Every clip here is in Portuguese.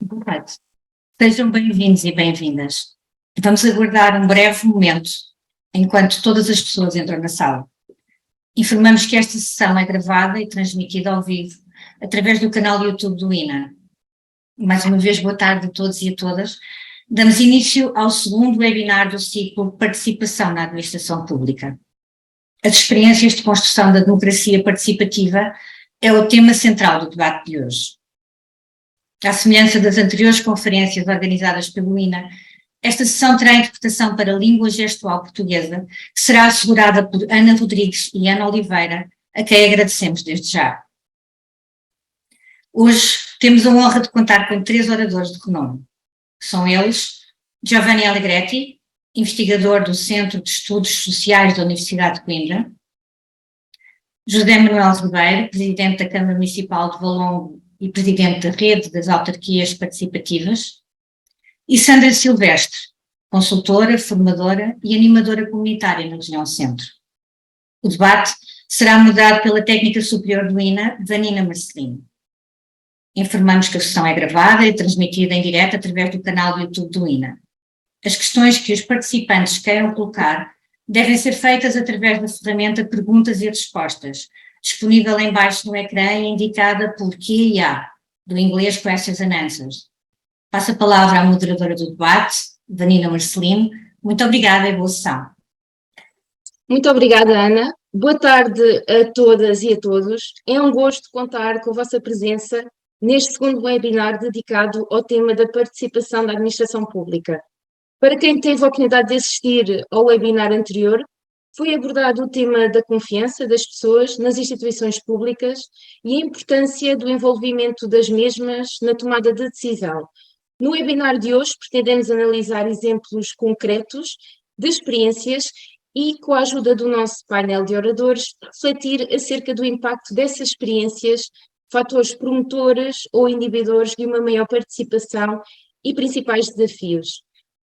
Perfeito. Sejam bem-vindos e bem-vindas. Vamos aguardar um breve momento enquanto todas as pessoas entram na sala. Informamos que esta sessão é gravada e transmitida ao vivo através do canal YouTube do INA. Mais uma vez, boa tarde a todos e a todas. Damos início ao segundo webinar do ciclo Participação na Administração Pública. As experiências de construção da democracia participativa é o tema central do debate de hoje. À semelhança das anteriores conferências organizadas pelo INA, esta sessão terá interpretação para a língua gestual portuguesa, que será assegurada por Ana Rodrigues e Ana Oliveira, a quem agradecemos desde já. Hoje temos a honra de contar com 3 oradores de renome. São eles Giovanni Allegretti, investigador do Centro de Estudos Sociais da Universidade de Coimbra, José Manuel Ribeiro, presidente da Câmara Municipal de Valongo e presidente da Rede das Autarquias Participativas, e Sandra Silvestre, consultora, formadora e animadora comunitária na região Centro. O debate será moderado pela técnica superior do INA, Danina Marcelino. Informamos que a sessão é gravada e transmitida em direto através do canal do YouTube do INA. As questões que os participantes queiram colocar devem ser feitas através da ferramenta Perguntas e Respostas, disponível em baixo no ecrã e indicada por QA, do inglês Questions and Answers. Passo a palavra à moderadora do debate, Danina Marcelino. Muito obrigada e boa sessão. Muito obrigada, Ana. Boa tarde a todas e a todos. É um gosto contar com a vossa presença neste segundo webinar dedicado ao tema da participação da administração pública. Para quem teve a oportunidade de assistir ao webinar anterior, foi abordado o tema da confiança das pessoas nas instituições públicas e a importância do envolvimento das mesmas na tomada de decisão. No webinar de hoje, pretendemos analisar exemplos concretos de experiências e, com a ajuda do nosso painel de oradores, refletir acerca do impacto dessas experiências, fatores promotores ou inibidores de uma maior participação e principais desafios.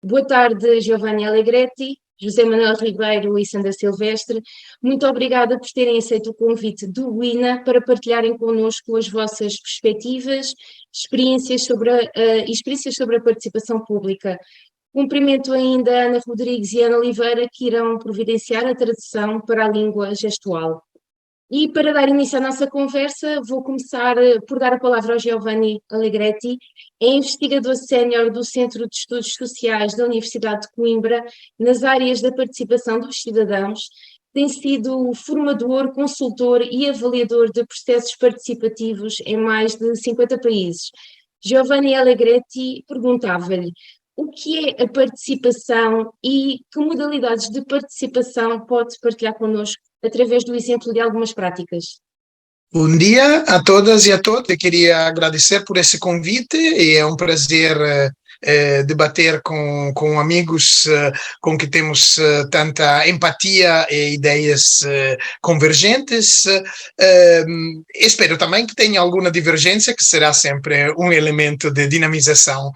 Boa tarde, Giovanni Allegretti, José Manuel Ribeiro e Sandra Silvestre. Muito obrigada por terem aceito o convite do INA para partilharem connosco as vossas perspectivas, experiências sobre a participação pública. Cumprimento ainda a Ana Rodrigues e a Ana Oliveira, que irão providenciar a tradução para a língua gestual. E para dar início à nossa conversa, vou começar por dar a palavra ao Giovanni Allegretti, é investigador sénior do Centro de Estudos Sociais da Universidade de Coimbra, nas áreas da participação dos cidadãos, tem sido formador, consultor e avaliador de processos participativos em mais de 50 países. Giovanni Allegretti perguntava-lhe: o que é a participação e que modalidades de participação pode partilhar connosco através do exemplo de algumas práticas? Bom dia a todas e a todos. Eu queria agradecer por esse convite e é um prazer debater com amigos com que temos tanta empatia e ideias convergentes. Espero também que tenha alguma divergência, que será sempre um elemento de dinamização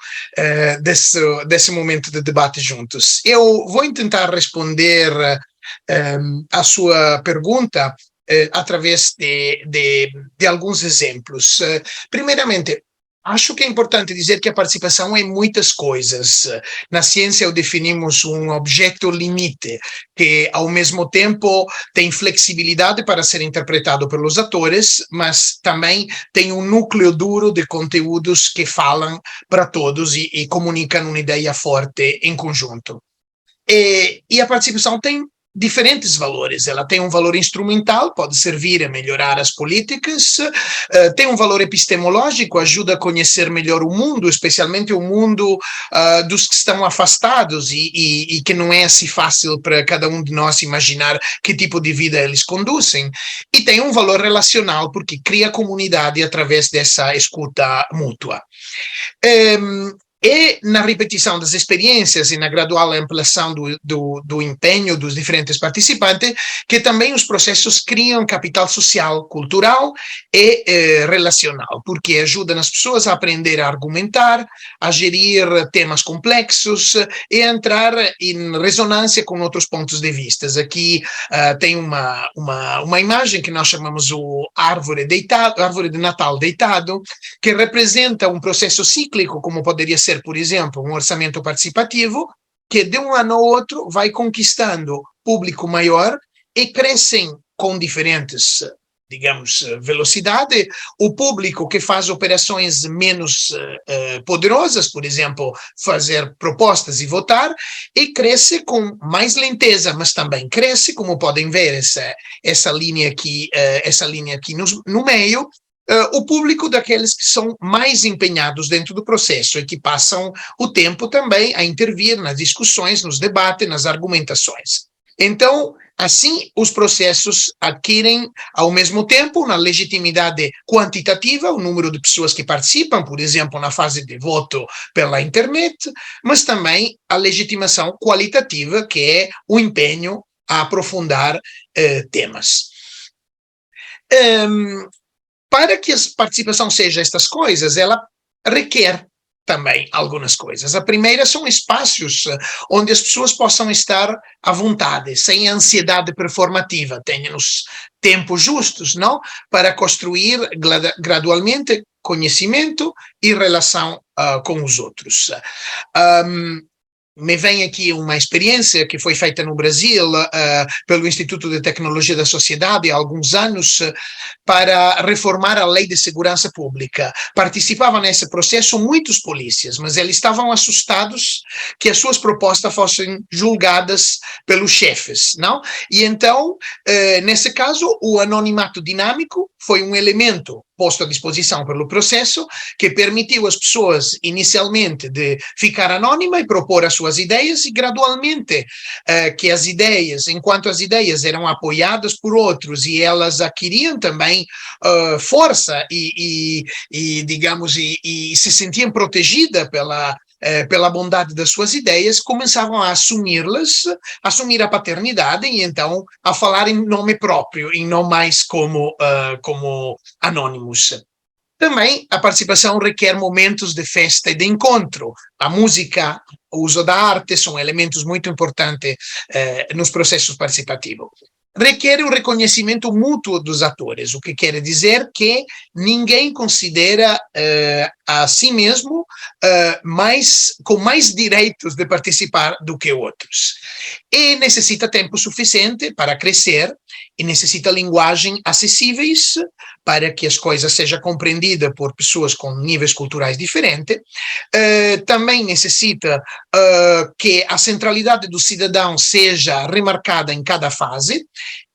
desse momento de debate juntos. Eu vou tentar responder a sua pergunta através de alguns exemplos. Primeiramente, acho que é importante dizer que a participação é muitas coisas. Na ciência, definimos um objeto limite, que ao mesmo tempo tem flexibilidade para ser interpretado pelos atores, mas também tem um núcleo duro de conteúdos que falam para todos e comunicam uma ideia forte em conjunto. E a participação tem diferentes valores. Ela tem um valor instrumental, pode servir a melhorar as políticas, tem um valor epistemológico, ajuda a conhecer melhor o mundo, especialmente o mundo dos que estão afastados e que não é assim fácil para cada um de nós imaginar que tipo de vida eles conduzem. E tem um valor relacional, porque cria comunidade através dessa escuta mútua. E na repetição das experiências e na gradual ampliação do empenho dos diferentes participantes, que também os processos criam capital social, cultural e relacional, porque ajudam as pessoas a aprender a argumentar, a gerir temas complexos e a entrar em ressonância com outros pontos de vista. Aqui tem uma imagem que nós chamamos o árvore de Natal deitado, que representa um processo cíclico, como poderia ser, por exemplo, um orçamento participativo, que de um ano ao outro vai conquistando público maior e crescem com diferentes, digamos, velocidade. O público que faz operações menos poderosas, por exemplo, fazer propostas e votar, e cresce com mais lenteza, mas também cresce, como podem ver, essa linha aqui no meio, o público daqueles que são mais empenhados dentro do processo e que passam o tempo também a intervir nas discussões, nos debates, nas argumentações. Então, assim, os processos adquirem, ao mesmo tempo, uma legitimidade quantitativa, o número de pessoas que participam, por exemplo, na fase de voto pela internet, mas também a legitimação qualitativa, que é o empenho a aprofundar temas. Para que a participação seja estas coisas, ela requer também algumas coisas. A primeira são espaços onde as pessoas possam estar à vontade, sem ansiedade performativa, tenham os tempos justos, não? Para construir gradualmente conhecimento e relação com os outros. Me vem aqui uma experiência que foi feita no Brasil pelo Instituto de Tecnologia da Sociedade há alguns anos para reformar a Lei de Segurança Pública. Participavam nesse processo muitos polícias, mas eles estavam assustados que as suas propostas fossem julgadas pelos chefes, não? E então, nesse caso, o anonimato dinâmico foi um elemento posto à disposição pelo processo, que permitiu às pessoas, inicialmente, de ficar anônima e propor as suas ideias, e gradualmente, que as ideias, enquanto as ideias eram apoiadas por outros e elas adquiriam também força e digamos, e se sentiam protegidas pela bondade das suas ideias, começavam a assumi-las, assumir a paternidade e então a falar em nome próprio e não mais como anônimos. Também a participação requer momentos de festa e de encontro. A música, o uso da arte são elementos muito importantes nos processos participativos. Requer o reconhecimento mútuo dos atores, o que quer dizer que ninguém considera a si mesmo com mais direitos de participar do que outros. E necessita tempo suficiente para crescer e necessita linguagem acessíveis para que as coisas sejam compreendidas por pessoas com níveis culturais diferentes. Também necessita que a centralidade do cidadão seja remarcada em cada fase.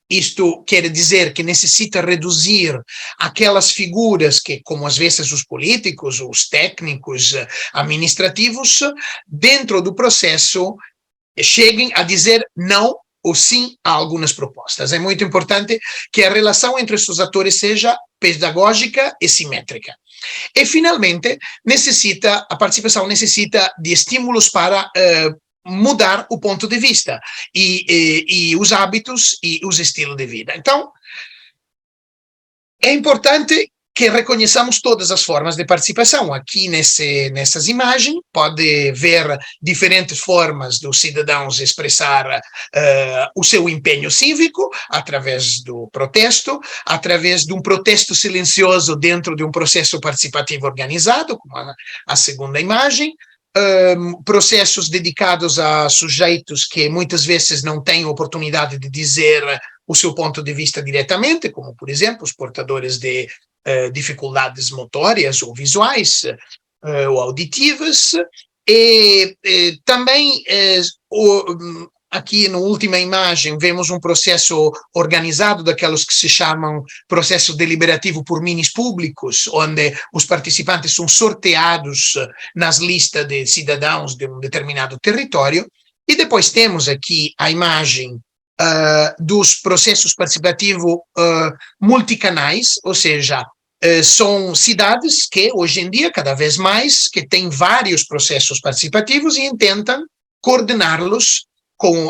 Isto quer dizer que necessita reduzir aquelas figuras que, como às vezes os políticos, os técnicos administrativos, dentro do processo, cheguem a dizer não ou sim a algumas propostas. É muito importante que a relação entre esses atores seja pedagógica e simétrica. E, finalmente, a participação necessita de estímulos para mudar o ponto de vista e os hábitos e os estilos de vida. Então, é importante que reconheçamos todas as formas de participação. Aqui nessas imagens pode ver diferentes formas dos cidadãos expressar o seu empenho cívico através do protesto, através de um protesto silencioso dentro de um processo participativo organizado, como a segunda imagem, processos dedicados a sujeitos que muitas vezes não têm oportunidade de dizer o seu ponto de vista diretamente, como, por exemplo, os portadores de dificuldades motórias ou visuais ou auditivas, e também aqui na última imagem vemos um processo organizado daqueles que se chamam processo deliberativo por minis públicos, onde os participantes são sorteados nas listas de cidadãos de um determinado território, e depois temos aqui a imagem dos processos participativos multicanais, ou seja, São cidades que, hoje em dia, cada vez mais, que têm vários processos participativos e intentam coordená-los,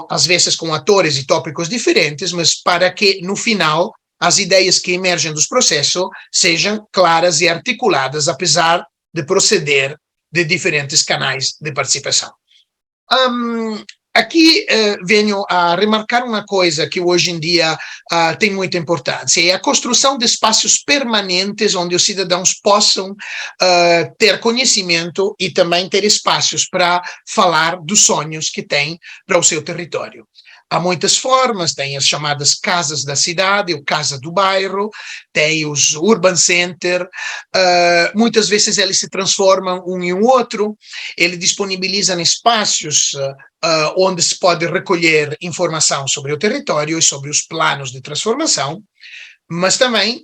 às vezes com atores e tópicos diferentes, mas para que, no final, as ideias que emergem dos processos sejam claras e articuladas, apesar de proceder de diferentes canais de participação. Aqui venho a remarcar uma coisa que hoje em dia tem muita importância, é a construção de espaços permanentes onde os cidadãos possam ter conhecimento e também ter espaços para falar dos sonhos que têm para o seu território. Há muitas formas, tem as chamadas casas da cidade, ou casa do bairro, tem os urban center, muitas vezes eles se transformam um em outro, eles disponibilizam espaços onde se pode recolher informação sobre o território e sobre os planos de transformação, mas também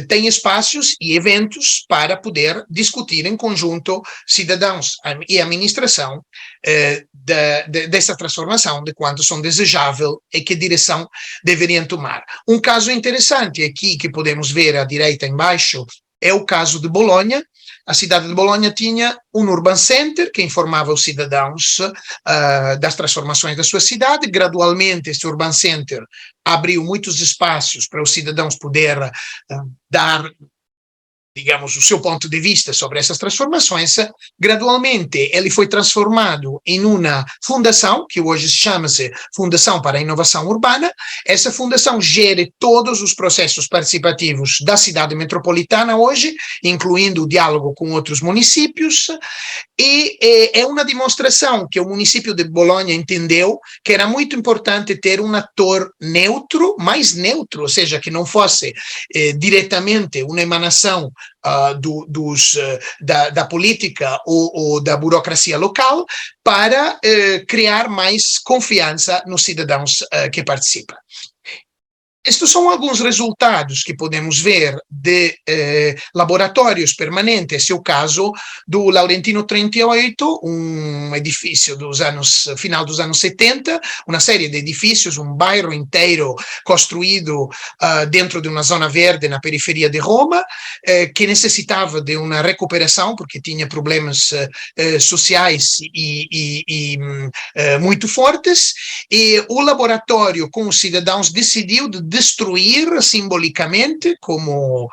tem espaços e eventos para poder discutir em conjunto cidadãos e administração dessa transformação, de quanto são desejável e que direção deveriam tomar. Um caso interessante aqui que podemos ver à direita embaixo é o caso de Bolonha. A cidade de Bolonha tinha um urban center que informava os cidadãos das transformações da sua cidade. Gradualmente, esse urban center abriu muitos espaços para os cidadãos poder dar, digamos, o seu ponto de vista sobre essas transformações. Gradualmente, ele foi transformado em uma fundação, que hoje chama-se Fundação para a Inovação Urbana. Essa fundação gere todos os processos participativos da cidade metropolitana hoje, incluindo o diálogo com outros municípios, e é uma demonstração que o município de Bolonha entendeu que era muito importante ter um ator neutro, mais neutro, ou seja, que não fosse diretamente uma emanação da política ou da burocracia local, para criar mais confiança nos cidadãos que participam. Estes são alguns resultados que podemos ver de laboratórios permanentes. Esse é o caso do Laurentino 38, um edifício final dos anos 70, uma série de edifícios, um bairro inteiro construído dentro de uma zona verde na periferia de Roma, que necessitava de uma recuperação, porque tinha problemas sociais e muito fortes, e o laboratório com os cidadãos decidiu destruir simbolicamente, como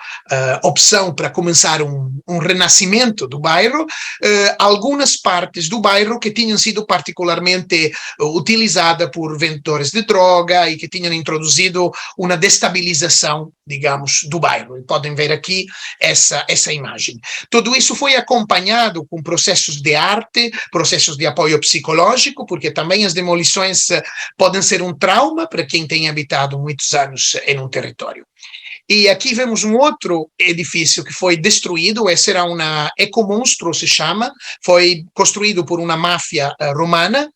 opção para começar um renascimento do bairro, algumas partes do bairro que tinham sido particularmente utilizadas por vendedores de droga e que tinham introduzido uma destabilização, digamos, do bairro. E podem ver aqui essa imagem. Tudo isso foi acompanhado com processos de arte, processos de apoio psicológico, porque também as demolições podem ser um trauma para quem tem habitado muitos anos em um território. E aqui vemos um outro edifício que foi destruído. Esse era uma ecomonstro, se chama, foi construído por uma máfia romana,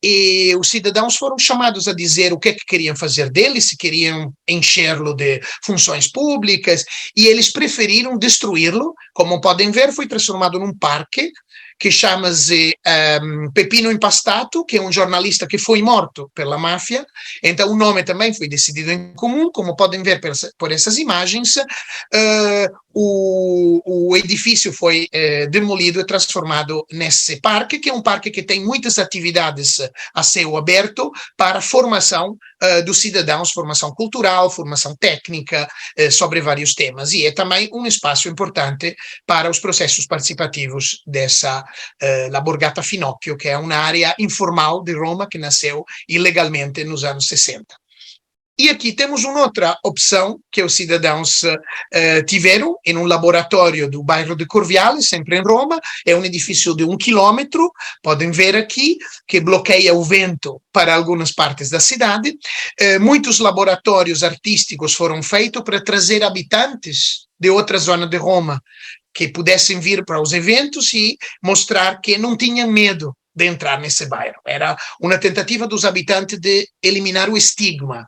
e os cidadãos foram chamados a dizer o que queriam fazer dele, se queriam encher-lo de funções públicas, e eles preferiram destruí-lo. Como podem ver, foi transformado num parque que chama-se Peppino Impastato, que é um jornalista que foi morto pela máfia. Então o nome também foi decidido em comum. Como podem ver por essas imagens, o edifício foi demolido e transformado nesse parque, que é um parque que tem muitas atividades a céu aberto para formação dos cidadãos, formação cultural, formação técnica sobre vários temas, e é também um espaço importante para os processos participativos dessa La Borgata Finocchio, que é uma área informal de Roma que nasceu ilegalmente nos anos 60. E aqui temos uma outra opção que os cidadãos tiveram em um laboratório do bairro de Corviale, sempre em Roma. É um edifício de 1 quilômetro, podem ver aqui, que bloqueia o vento para algumas partes da cidade. Muitos laboratórios artísticos foram feitos para trazer habitantes de outra zona de Roma que pudessem vir para os eventos e mostrar que não tinham medo de entrar nesse bairro. Era uma tentativa dos habitantes de eliminar o estigma.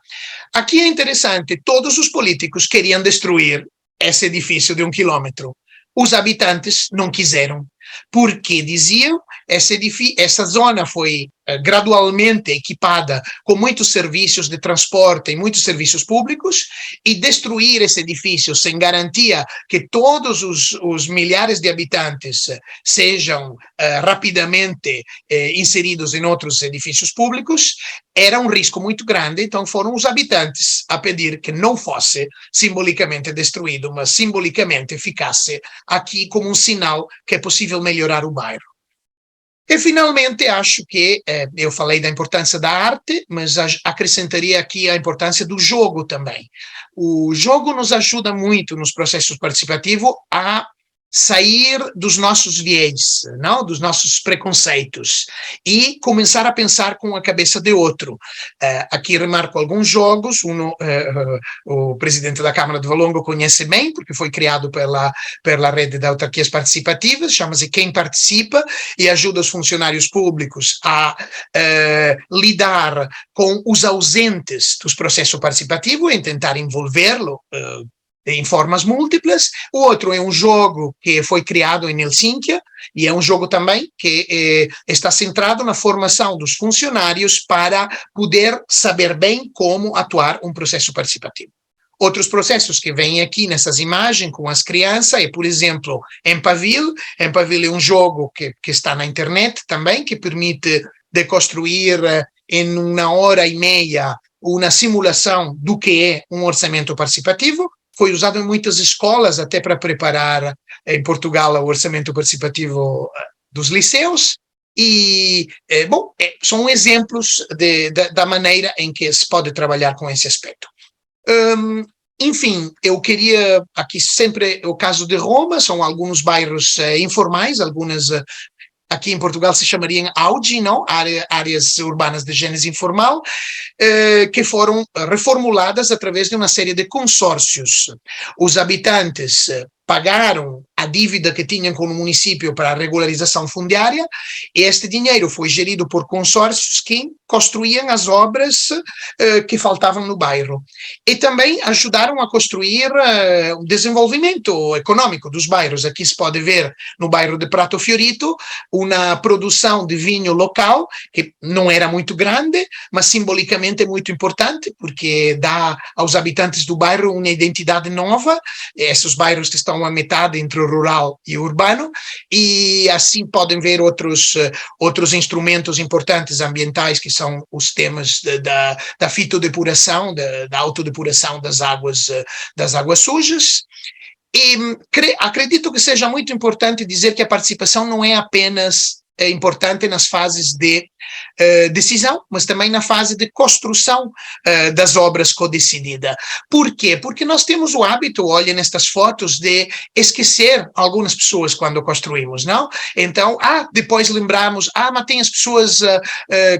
Aqui é interessante, todos os políticos queriam destruir esse edifício de 1 quilômetro. Os habitantes não quiseram. porque diziam essa zona foi gradualmente equipada com muitos serviços de transporte e muitos serviços públicos, e destruir esse edifício sem garantia que todos os milhares de habitantes sejam rapidamente inseridos em outros edifícios públicos era um risco muito grande. Então foram os habitantes a pedir que não fosse simbolicamente destruído, mas simbolicamente ficasse aqui como um sinal que é possível melhorar o bairro. E, finalmente, acho que, eu falei da importância da arte, mas acrescentaria aqui a importância do jogo também. O jogo nos ajuda muito nos processos participativos a sair dos nossos viés, não? Dos nossos preconceitos, e começar a pensar com a cabeça de outro. Aqui remarco alguns jogos, o presidente da Câmara de Valongo conhece bem, porque foi criado pela rede de autarquias participativas, chama-se Quem Participa, e ajuda os funcionários públicos a lidar com os ausentes dos processos participativos e tentar envolvê-lo em formas múltiplas. O outro é um jogo que foi criado em Helsínquia, e é um jogo também que está centrado na formação dos funcionários para poder saber bem como atuar um processo participativo. Outros processos que vêm aqui nessas imagens com as crianças é, por exemplo, Empaville. Empaville é um jogo que está na internet também, que permite de construir em 1 hora e meia uma simulação do que é um orçamento participativo. Foi usado em muitas escolas até para preparar, em Portugal, o orçamento participativo dos liceus. E, são exemplos da maneira em que se pode trabalhar com esse aspecto. Enfim, eu queria, aqui sempre o caso de Roma, são alguns bairros informais, algumas... Aqui em Portugal se chamariam AUGI, não? Áreas urbanas de gênese informal, que foram reformuladas através de uma série de consórcios. Os habitantes pagaram a dívida que tinham com o município para a regularização fundiária, e este dinheiro foi gerido por consórcios que construíam as obras que faltavam no bairro. E também ajudaram a construir o desenvolvimento econômico dos bairros. Aqui se pode ver, no bairro de Prato Fiorito, uma produção de vinho local, que não era muito grande, mas simbolicamente é muito importante, porque dá aos habitantes do bairro uma identidade nova. Esses bairros que estão a metade entre o rural e o urbano, e assim podem ver outros instrumentos importantes ambientais, que são os temas da fitodepuração, da autodepuração das águas sujas. E acredito que seja muito importante dizer que a participação não é apenas importante nas fases de decisão, mas também na fase de construção das obras codecididas. Por quê? Porque nós temos o hábito, olha nestas fotos, de esquecer algumas pessoas quando construímos, não? Então, depois lembramos, mas tem as pessoas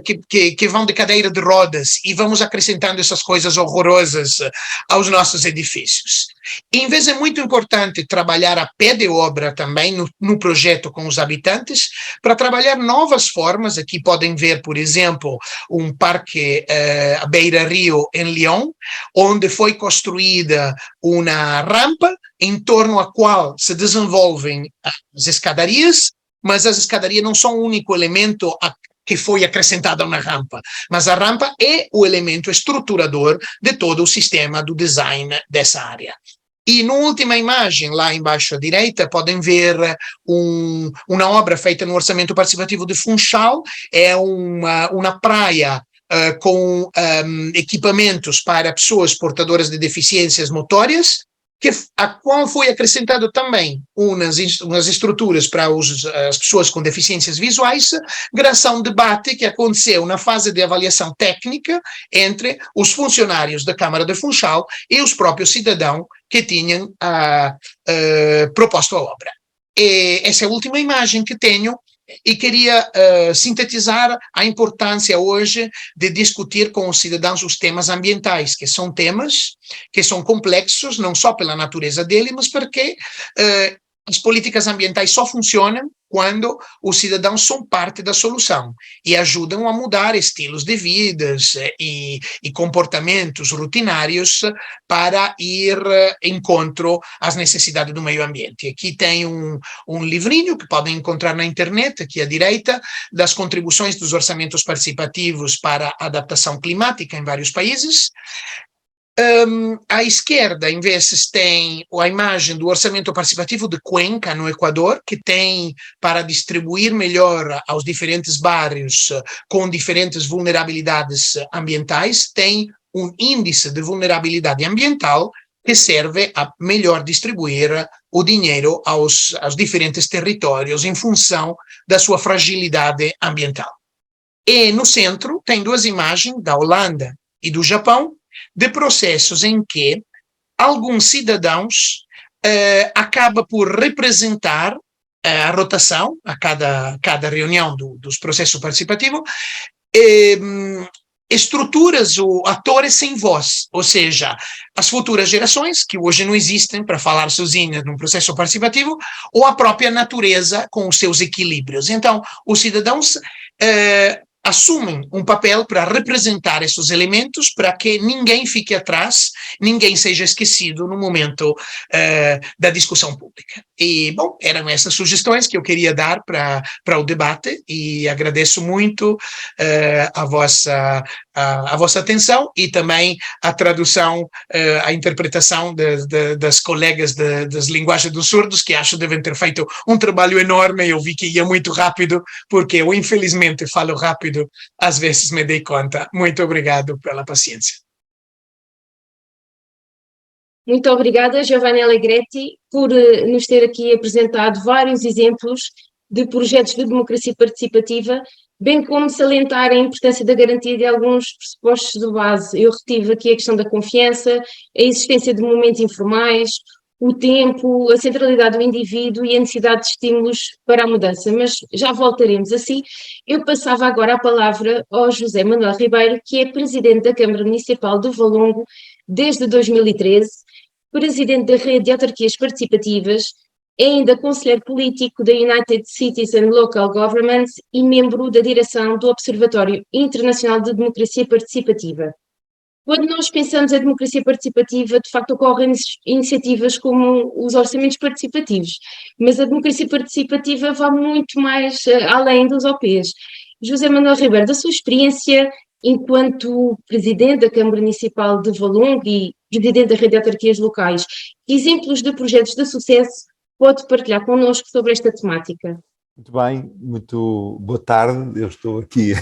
que vão de cadeira de rodas, e vamos acrescentando essas coisas horrorosas aos nossos edifícios. Em vez, é muito importante trabalhar a pé de obra também no projeto com os habitantes, para trabalhar novas formas. Aqui podem ver, por exemplo, um parque à beira-rio em Lyon, onde foi construída uma rampa em torno à qual se desenvolvem as escadarias, mas as escadarias não são o único elemento que foi acrescentado na rampa, mas a rampa é o elemento estruturador de todo o sistema do design dessa área. E na última imagem, lá embaixo à direita, podem ver uma obra feita no orçamento participativo de Funchal. É uma praia com equipamentos para pessoas portadoras de deficiências motórias, a qual foi acrescentado também umas estruturas para as pessoas com deficiências visuais, graças a um debate que aconteceu na fase de avaliação técnica entre os funcionários da Câmara de Funchal e os próprios cidadãos que tinham proposto a obra. E essa é a última imagem que tenho, e queria sintetizar a importância hoje de discutir com os cidadãos os temas ambientais, que são temas que são complexos, não só pela natureza dele, mas porque as políticas ambientais só funcionam quando os cidadãos são parte da solução e ajudam a mudar estilos de vida e comportamentos rutinários para ir encontro às necessidades do meio ambiente. Aqui tem um livrinho que podem encontrar na internet, aqui à direita, das contribuições dos orçamentos participativos para a adaptação climática em vários países. À esquerda, em vez, tem a imagem do orçamento participativo de Cuenca, no Equador, que tem para distribuir melhor aos diferentes bairros com diferentes vulnerabilidades ambientais, tem um índice de vulnerabilidade ambiental que serve a melhor distribuir o dinheiro aos diferentes territórios em função da sua fragilidade ambiental. E no centro tem duas imagens da Holanda e do Japão, de processos em que alguns cidadãos acabam por representar a rotação a cada reunião dos processos participativos, estruturas ou atores sem voz, ou seja, as futuras gerações, que hoje não existem para falar sozinhas num processo participativo, ou a própria natureza com os seus equilíbrios. Então, os cidadãos assumem um papel para representar esses elementos para que ninguém fique atrás, ninguém seja esquecido no momento da discussão pública. E, bom, eram essas sugestões que eu queria dar para o debate e agradeço muito a vossa atenção e também a tradução, a interpretação das colegas das linguagens dos surdos, que acho que devem ter feito um trabalho enorme. Eu vi que ia muito rápido, porque eu infelizmente falo rápido, às vezes me dei conta. Muito obrigado pela paciência. Muito obrigada, Giovanni Allegretti, por nos ter aqui apresentado vários exemplos de projetos de democracia participativa, bem como salientar a importância da garantia de alguns pressupostos de base. Eu retive aqui a questão da confiança, a existência de momentos informais, o tempo, a centralidade do indivíduo e a necessidade de estímulos para a mudança, mas já voltaremos assim. Eu passava agora a palavra ao José Manuel Ribeiro, que é presidente da Câmara Municipal de Valongo desde 2013, presidente da Rede de Autarquias Participativas, é ainda conselheiro político da United Cities and Local Governments e membro da direção do Observatório Internacional de Democracia Participativa. Quando nós pensamos em democracia participativa, de facto ocorrem iniciativas como os orçamentos participativos, mas a democracia participativa vai muito mais além dos OPs. José Manuel Ribeiro, da sua experiência enquanto presidente da Câmara Municipal de Valongo e presidente da Rede de Autarquias Locais, que exemplos de projetos de sucesso pode partilhar connosco sobre esta temática? Muito bem, muito boa tarde. Eu estou aqui,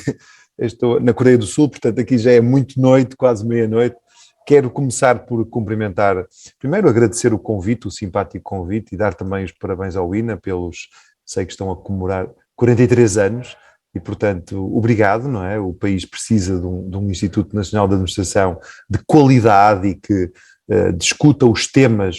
estou na Coreia do Sul, portanto aqui já é muito noite, quase meia-noite. Quero começar por cumprimentar, primeiro agradecer o convite, o simpático convite, e dar também os parabéns ao INA pelos, sei que estão a comemorar 43 anos, e portanto, obrigado, não é? O país precisa de um Instituto Nacional de Administração de qualidade e que discuta os temas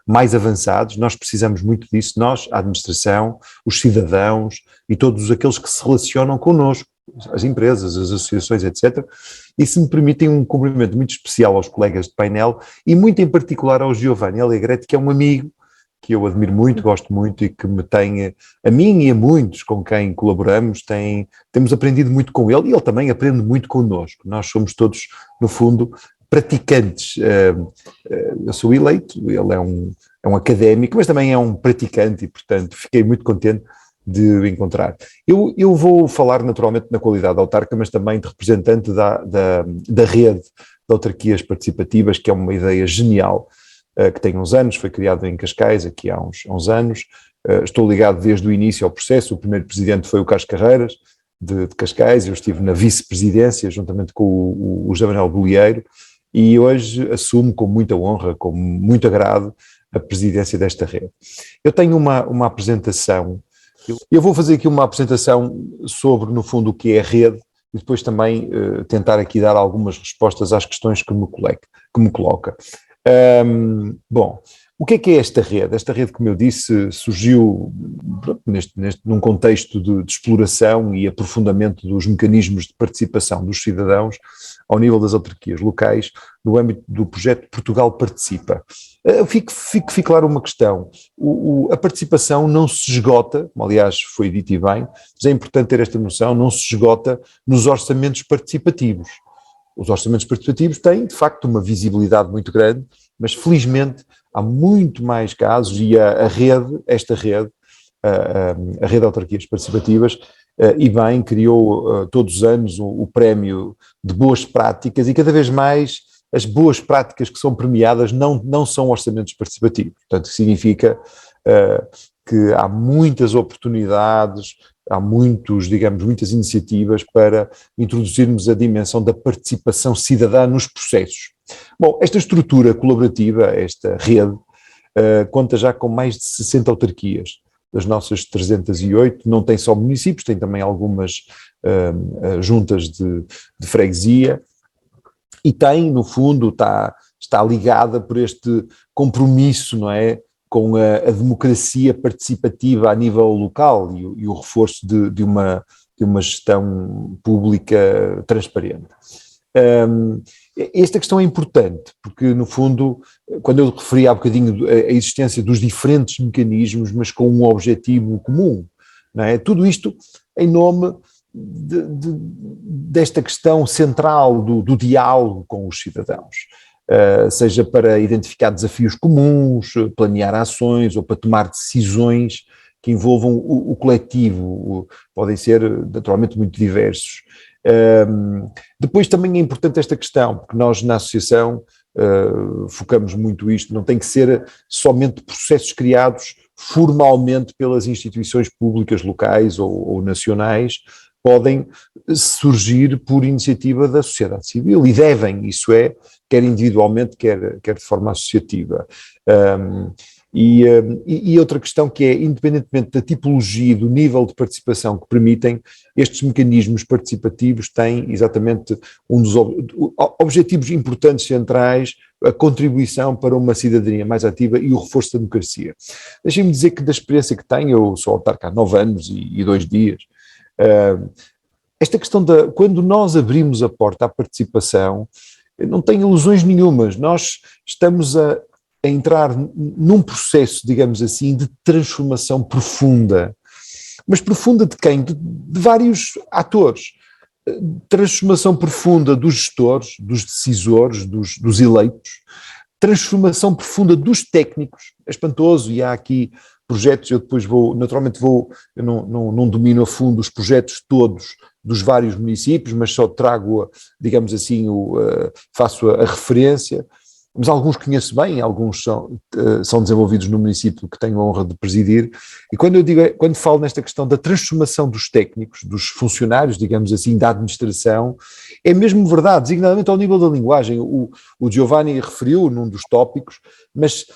mais avançados. Nós precisamos muito disso, nós, a administração, os cidadãos e todos aqueles que se relacionam connosco, as empresas, as associações, etc. E se me permitem um cumprimento muito especial aos colegas de painel e muito em particular ao Giovanni Allegretti, que é um amigo que eu admiro muito, gosto muito e que me tem, a mim e a muitos com quem colaboramos, temos aprendido muito com ele e ele também aprende muito connosco. Nós somos todos, no fundo, praticantes. Eu sou eleito, ele é um académico, mas também é um praticante e, portanto, fiquei muito contente de o encontrar. Eu vou falar naturalmente na qualidade de autarca, mas também de representante da rede de autarquias participativas, que é uma ideia genial, que tem uns anos, foi criado em Cascais, aqui há uns anos. Estou ligado desde o início ao processo. O primeiro presidente foi o Carlos Carreiras, de Cascais. Eu estive na vice-presidência, juntamente com o José Manuel Bolieiro, e hoje assumo com muita honra, com muito agrado, a presidência desta rede. Eu tenho uma apresentação, eu vou fazer aqui uma apresentação sobre, no fundo, o que é a rede, e depois também tentar aqui dar algumas respostas às questões que me coloca. Bom, o que é esta rede? Esta rede, como eu disse, surgiu num contexto de exploração e aprofundamento dos mecanismos de participação dos cidadãos ao nível das autarquias locais, no âmbito do projeto Portugal Participa. Fique claro uma questão, a participação não se esgota, como aliás foi dito e bem, mas é importante ter esta noção, não se esgota nos orçamentos participativos. Os orçamentos participativos têm, de facto, uma visibilidade muito grande, mas felizmente há muito mais casos e a rede de autarquias participativas, e bem, criou todos os anos o prémio de boas práticas e cada vez mais as boas práticas que são premiadas não são orçamentos participativos. Portanto, significa que há muitas oportunidades, há muitas iniciativas para introduzirmos a dimensão da participação cidadã nos processos. Bom, esta estrutura colaborativa, esta rede, conta já com mais de 60 autarquias. Das nossas 308, não tem só municípios, tem também algumas juntas de freguesia, e tem, no fundo, está ligada por este compromisso, não é, com a democracia participativa a nível local e o reforço de uma gestão pública transparente. Esta questão é importante, porque no fundo, quando eu referi há bocadinho a existência dos diferentes mecanismos, mas com um objetivo comum, não é? Tudo isto em nome desta questão central do diálogo com os cidadãos, seja para identificar desafios comuns, planear ações ou para tomar decisões que envolvam o coletivo, podem ser naturalmente muito diversos. Depois também é importante esta questão, porque nós na associação focamos muito isto, não tem que ser somente processos criados formalmente pelas instituições públicas locais ou nacionais, podem surgir por iniciativa da sociedade civil e devem, isso é, quer individualmente, quer de forma associativa. E outra questão que é, independentemente da tipologia e do nível de participação que permitem, estes mecanismos participativos têm exatamente um dos objetivos importantes centrais, a contribuição para uma cidadania mais ativa e o reforço da democracia. Deixem-me dizer que da experiência que tenho, eu sou autarca há 9 anos e 2 dias, esta questão quando nós abrimos a porta à participação, não tenho ilusões nenhumas, nós estamos a entrar num processo, digamos assim, de transformação profunda. Mas profunda de quem? De vários atores. Transformação profunda dos gestores, dos decisores, dos eleitos. Transformação profunda dos técnicos. É espantoso e há aqui projetos, eu depois eu não domino a fundo os projetos todos dos vários municípios, mas só trago, digamos assim, faço a referência. Mas alguns conheço bem, alguns são desenvolvidos no município que tenho a honra de presidir, e quando falo nesta questão da transformação dos técnicos, dos funcionários, digamos assim, da administração, é mesmo verdade, designadamente ao nível da linguagem. O Giovanni referiu num dos tópicos, mas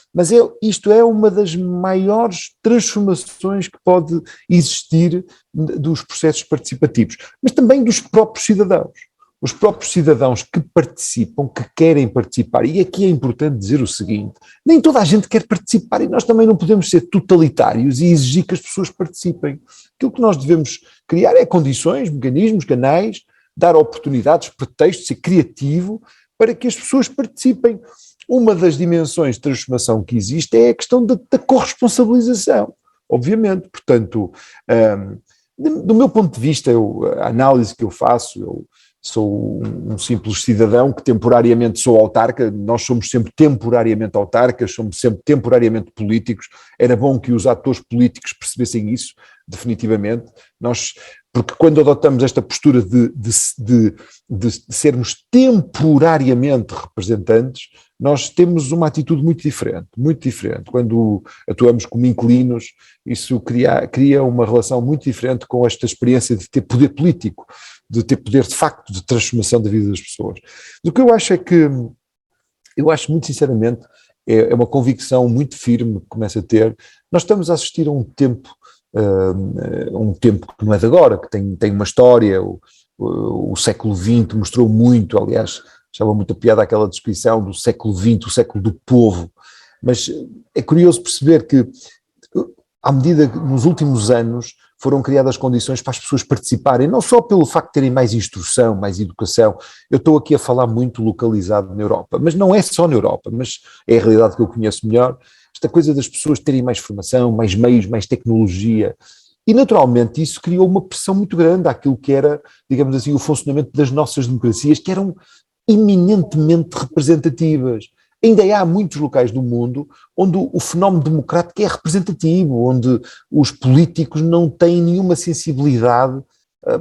isto é uma das maiores transformações que pode existir dos processos participativos, mas também dos próprios cidadãos. Os próprios cidadãos que participam, que querem participar, e aqui é importante dizer o seguinte, nem toda a gente quer participar e nós também não podemos ser totalitários e exigir que as pessoas participem. Aquilo que nós devemos criar é condições, mecanismos, canais, dar oportunidades, pretextos, ser criativo para que as pessoas participem. Uma das dimensões de transformação que existe é a questão da corresponsabilização, obviamente. Portanto, do meu ponto de vista, a análise que eu faço, eu sou um simples cidadão que temporariamente sou autarca, nós somos sempre temporariamente autarcas, somos sempre temporariamente políticos, era bom que os atores políticos percebessem isso, definitivamente, porque quando adotamos esta postura de sermos temporariamente representantes, nós temos uma atitude muito diferente, quando atuamos como inquilinos, isso cria uma relação muito diferente com esta experiência de ter poder político, de ter poder de facto de transformação da vida das pessoas. O que eu acho é que, muito sinceramente, é uma convicção muito firme que começa a ter, nós estamos a assistir a um tempo que não é de agora, que tem uma história, o século XX mostrou muito, aliás, achava muita piada aquela descrição do século XX, o século do povo, mas é curioso perceber que, à medida que nos últimos anos foram criadas condições para as pessoas participarem, não só pelo facto de terem mais instrução, mais educação, eu estou aqui a falar muito localizado na Europa, mas não é só na Europa, mas é a realidade que eu conheço melhor, esta coisa das pessoas terem mais formação, mais meios, mais tecnologia, e naturalmente isso criou uma pressão muito grande àquilo que era, digamos assim, o funcionamento das nossas democracias, que eram eminentemente representativas. Ainda há muitos locais do mundo onde o fenómeno democrático é representativo, onde os políticos não têm nenhuma sensibilidade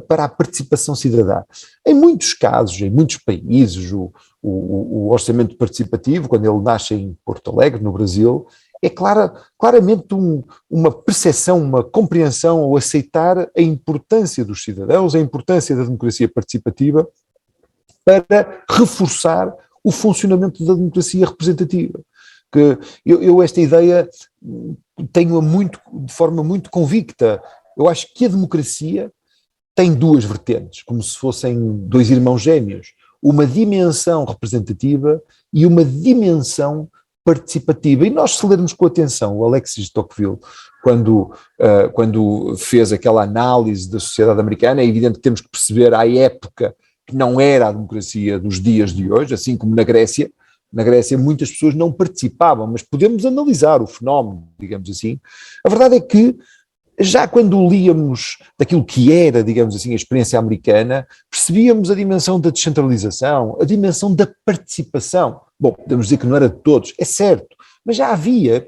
para a participação cidadã. Em muitos casos, em muitos países, o orçamento participativo, quando ele nasce em Porto Alegre, no Brasil, é claramente uma percepção, uma compreensão ou aceitar a importância dos cidadãos, a importância da democracia participativa para reforçar o funcionamento da democracia representativa. Que eu esta ideia tenho-a de forma muito convicta. Eu acho que a democracia tem duas vertentes, como se fossem dois irmãos gêmeos, uma dimensão representativa e uma dimensão participativa. E nós, se lermos com atenção o Alexis de Tocqueville, quando fez aquela análise da sociedade americana, é evidente que temos que perceber à época que não era a democracia dos dias de hoje, assim como na Grécia. Na Grécia muitas pessoas não participavam, mas podemos analisar o fenómeno, digamos assim. A verdade é que, já quando líamos daquilo que era, digamos assim, a experiência americana, percebíamos a dimensão da descentralização, a dimensão da participação. Bom, podemos dizer que não era de todos, é certo, mas já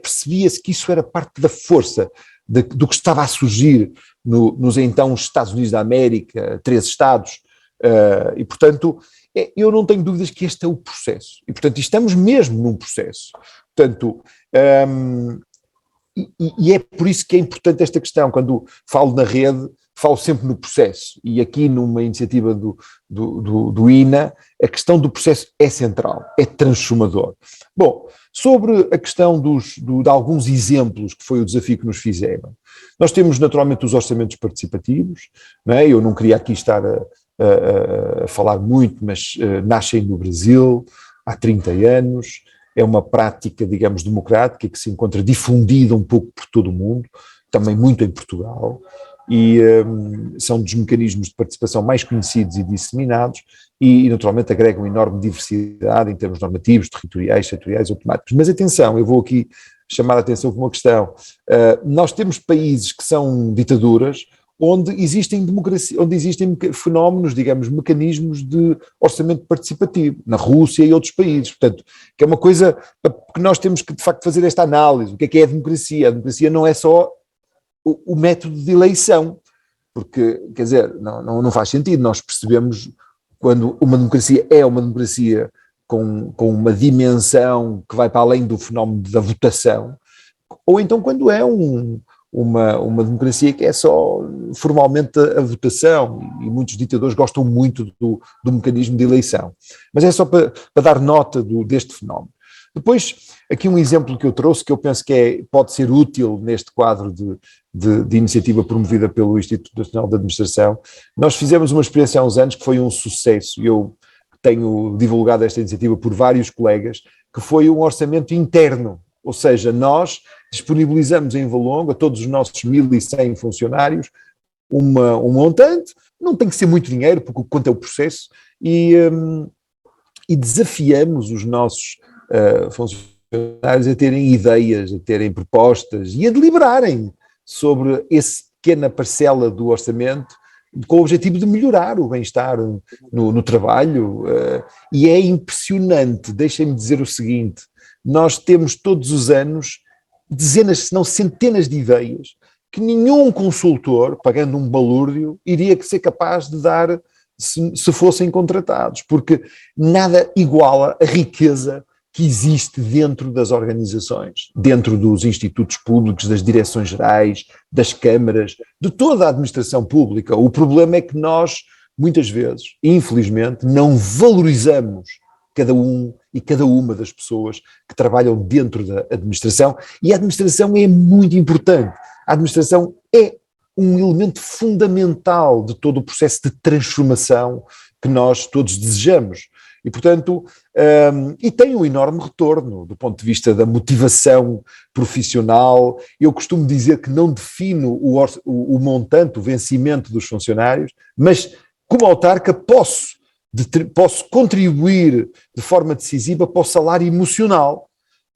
percebia-se que isso era parte da força do que estava a surgir nos então Estados Unidos da América, 3 estados, e portanto, eu não tenho dúvidas que este é o processo, e portanto estamos mesmo num processo. Portanto, e é por isso que é importante esta questão. Quando falo na rede, falo sempre no processo, e aqui numa iniciativa do INA, a questão do processo é central, é transformador. Bom, sobre a questão de alguns exemplos, que foi o desafio que nos fizeram, nós temos naturalmente os orçamentos participativos, não é? Eu não queria aqui estar a falar muito, mas nascem no Brasil há 30 anos, é uma prática, digamos, democrática que se encontra difundida um pouco por todo o mundo, também muito em Portugal, e são dos mecanismos de participação mais conhecidos e disseminados e naturalmente agregam enorme diversidade em termos normativos, territoriais, setoriais ou temáticos. Mas atenção, eu vou aqui chamar a atenção para uma questão. Nós temos países que são ditaduras onde existem fenómenos, digamos, mecanismos de orçamento participativo, na Rússia e outros países, portanto, que é uma coisa que nós temos que de facto fazer esta análise. O que é a democracia? A democracia não é só o método de eleição, porque, quer dizer, não faz sentido. Nós percebemos quando uma democracia é uma democracia com uma dimensão que vai para além do fenómeno da votação, ou então quando é uma democracia que é só formalmente a votação, e muitos ditadores gostam muito do mecanismo de eleição. Mas é só para dar nota deste fenómeno. Depois, aqui um exemplo que eu trouxe, que eu penso que pode ser útil neste quadro de iniciativa promovida pelo Instituto Nacional de Administração. Nós fizemos uma experiência há uns anos que foi um sucesso, e eu tenho divulgado esta iniciativa por vários colegas, que foi um orçamento interno, ou seja, nós disponibilizamos em Valongo a todos os nossos 1.100 funcionários um montante, não tem que ser muito dinheiro, porque o quanto é o processo, e desafiamos os nossos funcionários a terem ideias, a terem propostas e a deliberarem sobre essa pequena parcela do orçamento com o objetivo de melhorar o bem-estar no trabalho, e é impressionante. Deixem-me dizer o seguinte: nós temos todos os anos dezenas, se não centenas de ideias que nenhum consultor, pagando um balúrdio, iria ser capaz de dar se fossem contratados, porque nada iguala a riqueza que existe dentro das organizações, dentro dos institutos públicos, das direções gerais, das câmaras, de toda a administração pública. O problema é que nós, muitas vezes, infelizmente, não valorizamos cada um e cada uma das pessoas que trabalham dentro da administração, e a administração é muito importante. A administração é um elemento fundamental de todo o processo de transformação que nós todos desejamos. E, portanto, e tem um enorme retorno do ponto de vista da motivação profissional. Eu costumo dizer que não defino o montante, o vencimento dos funcionários, mas como autarca posso contribuir de forma decisiva para o salário emocional.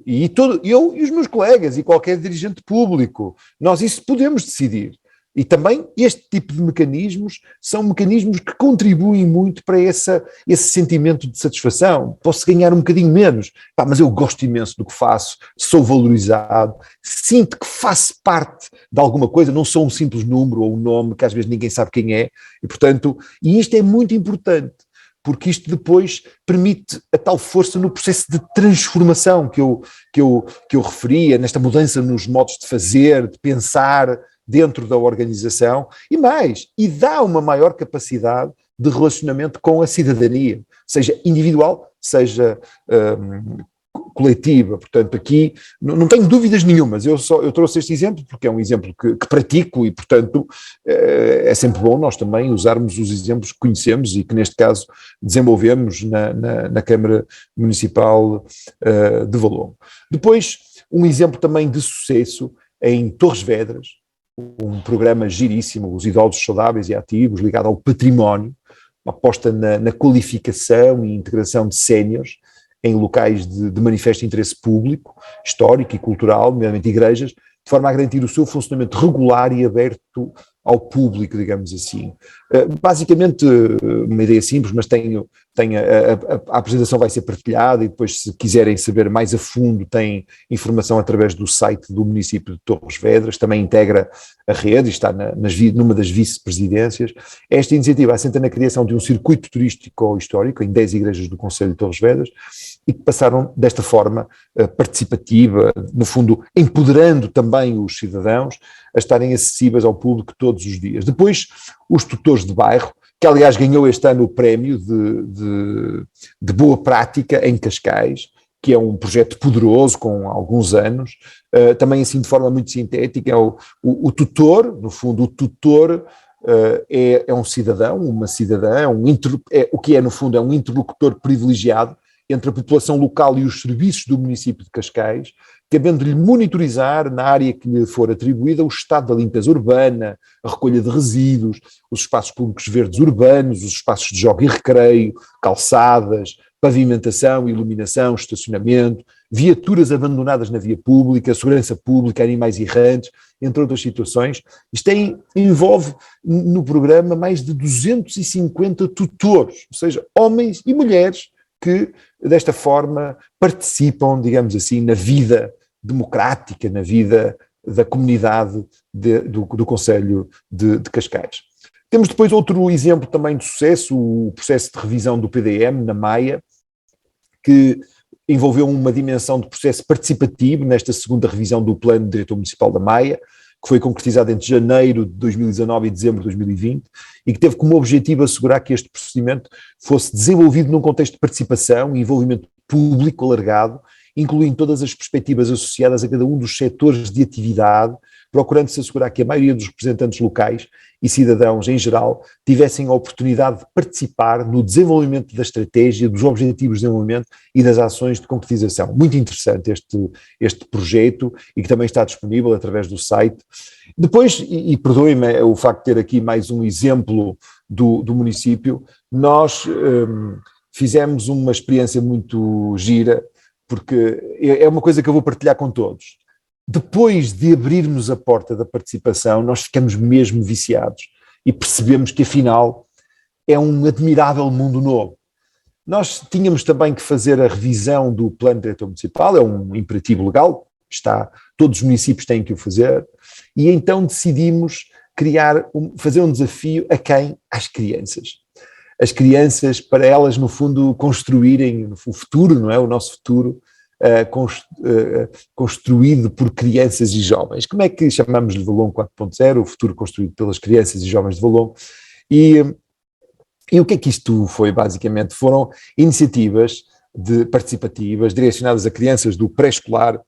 E eu e os meus colegas e qualquer dirigente público, nós isso podemos decidir. E também este tipo de mecanismos são mecanismos que contribuem muito para esse sentimento de satisfação. Posso ganhar um bocadinho menos, mas eu gosto imenso do que faço, sou valorizado, sinto que faço parte de alguma coisa, não sou um simples número ou um nome que às vezes ninguém sabe quem é, e portanto, isto é muito importante, porque isto depois permite a tal força no processo de transformação que eu referia, nesta mudança nos modos de fazer, de pensar dentro da organização, e dá uma maior capacidade de relacionamento com a cidadania, seja individual, seja coletiva. Portanto, aqui não tenho dúvidas nenhumas, eu trouxe este exemplo porque é um exemplo que pratico e, portanto, é sempre bom nós também usarmos os exemplos que conhecemos e que, neste caso, desenvolvemos na Câmara Municipal de Valongo. Depois, um exemplo também de sucesso em Torres Vedras, um programa giríssimo, os idosos saudáveis e ativos, ligado ao património, uma aposta na qualificação e integração de séniores em locais de manifesto interesse público, histórico e cultural, nomeadamente igrejas, de forma a garantir o seu funcionamento regular e aberto ao público, digamos assim. Basicamente, uma ideia simples, mas a apresentação vai ser partilhada e depois, se quiserem saber mais a fundo, tem informação através do site do município de Torres Vedras, também integra a rede e está numa das vice-presidências. Esta iniciativa assenta na criação de um circuito turístico-histórico em 10 igrejas do concelho de Torres Vedras e que passaram desta forma participativa, no fundo empoderando também os cidadãos a estarem acessíveis ao público todos os dias. Depois, os tutores de bairro, que aliás ganhou este ano o prémio de boa prática em Cascais, que é um projeto poderoso com alguns anos, também assim de forma muito sintética, o tutor, no fundo o tutor é um cidadão, uma cidadã, o que é no fundo é um interlocutor privilegiado entre a população local e os serviços do município de Cascais, cabendo-lhe monitorizar na área que lhe for atribuída o estado da limpeza urbana, a recolha de resíduos, os espaços públicos verdes urbanos, os espaços de jogo e recreio, calçadas, pavimentação, iluminação, estacionamento, viaturas abandonadas na via pública, segurança pública, animais errantes, entre outras situações. Isto envolve no programa mais de 250 tutores, ou seja, homens e mulheres que desta forma participam, digamos assim, na vida democrática, na vida da comunidade do Concelho de Cascais. Temos depois outro exemplo também de sucesso, o processo de revisão do PDM na Maia, que envolveu uma dimensão de processo participativo nesta segunda revisão do Plano Diretor Municipal da Maia, que foi concretizado entre janeiro de 2019 e dezembro de 2020, e que teve como objetivo assegurar que este procedimento fosse desenvolvido num contexto de participação e envolvimento público alargado, incluindo todas as perspectivas associadas a cada um dos setores de atividade, procurando-se assegurar que a maioria dos representantes locais e cidadãos em geral tivessem a oportunidade de participar no desenvolvimento da estratégia, dos objetivos de desenvolvimento e das ações de concretização. Muito interessante este projeto e que também está disponível através do site. Depois, e perdoem-me o facto de ter aqui mais um exemplo do município, nós fizemos uma experiência muito gira, porque é uma coisa que eu vou partilhar com todos. Depois de abrirmos a porta da participação, nós ficamos mesmo viciados e percebemos que, afinal, é um admirável mundo novo. Nós tínhamos também que fazer a revisão do Plano Diretor Municipal, é um imperativo legal, todos os municípios têm que o fazer, e então decidimos fazer um desafio a quem? Às crianças. As crianças, para elas, no fundo, construírem o futuro, não é? O nosso futuro, construído por crianças e jovens. Como é que chamamos-lhe Valongo 4.0, o futuro construído pelas crianças e jovens de Valongo? E o que é que isto foi, basicamente? Foram iniciativas participativas direcionadas a crianças do pré-escolar,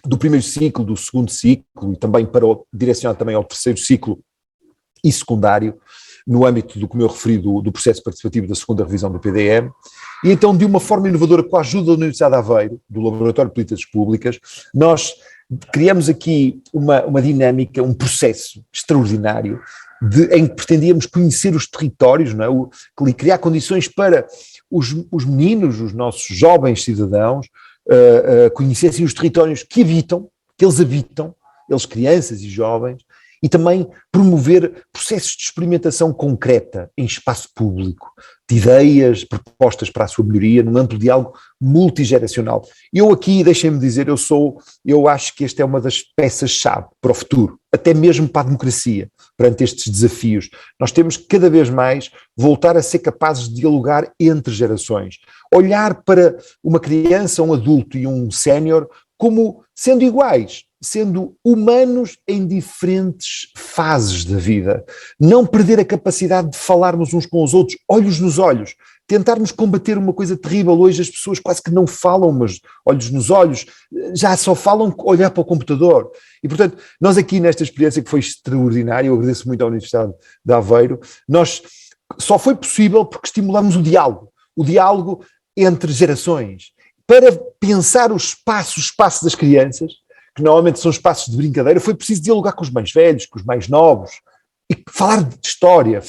do primeiro ciclo, do segundo ciclo e também direcionado também ao terceiro ciclo e secundário, no âmbito do, como eu referi, do processo participativo da segunda revisão do PDM, e então de uma forma inovadora, com a ajuda da Universidade de Aveiro, do Laboratório de Políticas Públicas, nós criamos aqui uma dinâmica, um processo extraordinário em que pretendíamos conhecer os territórios, não é? Criar condições para os meninos, os nossos jovens cidadãos, conhecessem os territórios que eles habitam, eles crianças e jovens, e também promover processos de experimentação concreta em espaço público, de ideias, propostas para a sua melhoria, num amplo diálogo multigeracional. Eu aqui, deixem-me dizer, eu acho que esta é uma das peças-chave para o futuro, até mesmo para a democracia, perante estes desafios. Nós temos que cada vez mais voltar a ser capazes de dialogar entre gerações, olhar para uma criança, um adulto e um sénior como sendo iguais, sendo humanos em diferentes fases da vida, não perder a capacidade de falarmos uns com os outros, olhos nos olhos, tentarmos combater uma coisa terrível. Hoje as pessoas quase que não falam, mas olhos nos olhos, já só falam olhar para o computador. E portanto, nós aqui nesta experiência que foi extraordinária, eu agradeço muito à Universidade de Aveiro, nós só foi possível porque estimulamos o diálogo entre gerações, para pensar o espaço das crianças, que normalmente são espaços de brincadeira. Foi preciso dialogar com os mais velhos, com os mais novos, e falar de história,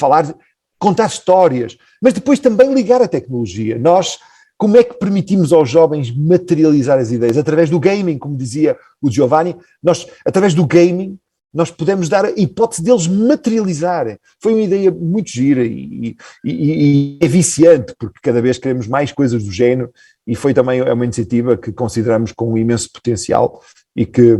contar histórias, mas depois também ligar a tecnologia. Nós, como é que permitimos aos jovens materializar as ideias? Através do gaming, como dizia o Giovanni, através do gaming, nós podemos dar a hipótese deles materializarem. Foi uma ideia muito gira e é viciante, porque cada vez queremos mais coisas do género, e foi também uma iniciativa que consideramos com um imenso potencial. E que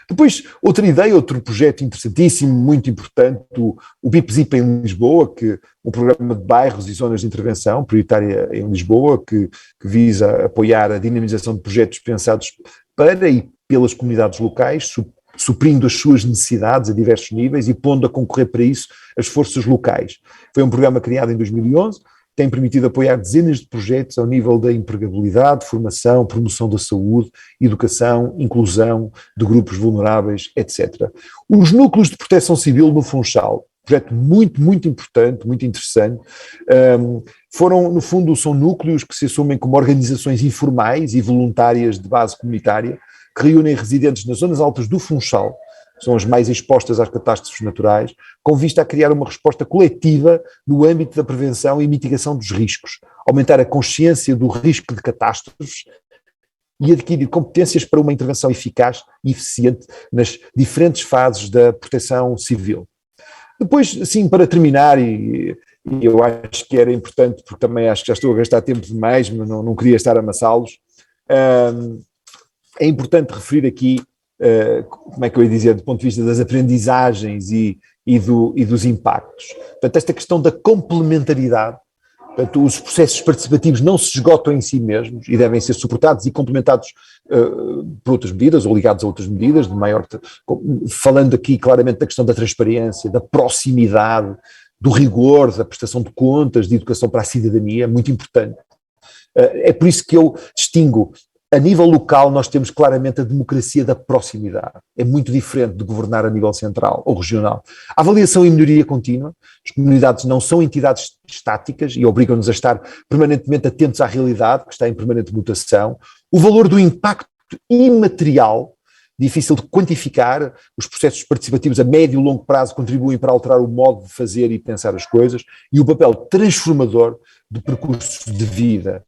depois, outra ideia, outro projeto interessantíssimo, muito importante, o BIP-ZIP em Lisboa, um programa de bairros e zonas de intervenção prioritária em Lisboa, que visa apoiar a dinamização de projetos pensados para e pelas comunidades locais, suprindo as suas necessidades a diversos níveis e pondo a concorrer para isso as forças locais. Foi um programa criado em 2011, tem permitido apoiar dezenas de projetos ao nível da empregabilidade, formação, promoção da saúde, educação, inclusão de grupos vulneráveis, etc. Os núcleos de proteção civil no Funchal, projeto muito, muito importante, muito interessante, no fundo, são núcleos que se assumem como organizações informais e voluntárias de base comunitária, que reúnem residentes nas zonas altas do Funchal, são as mais expostas às catástrofes naturais, com vista a criar uma resposta coletiva no âmbito da prevenção e mitigação dos riscos, aumentar a consciência do risco de catástrofes e adquirir competências para uma intervenção eficaz e eficiente nas diferentes fases da proteção civil. Depois, assim, para terminar, e eu acho que era importante, porque também acho que já estou a gastar tempo demais, mas não queria estar a amassá-los, é importante referir aqui, como é que eu ia dizer, do ponto de vista das aprendizagens e dos impactos. Portanto, esta questão da complementaridade, portanto, os processos participativos não se esgotam em si mesmos e devem ser suportados e complementados por outras medidas ou ligados a outras medidas, falando aqui claramente da questão da transparência, da proximidade, do rigor, da prestação de contas, de educação para a cidadania, muito importante. É por isso que eu distingo. A nível local, nós temos claramente a democracia da proximidade. É muito diferente de governar a nível central ou regional. A avaliação e melhoria contínua. As comunidades não são entidades estáticas e obrigam-nos a estar permanentemente atentos à realidade, que está em permanente mutação. O valor do impacto imaterial, difícil de quantificar. Os processos participativos a médio e longo prazo contribuem para alterar o modo de fazer e pensar as coisas. E o papel transformador de percursos de vida.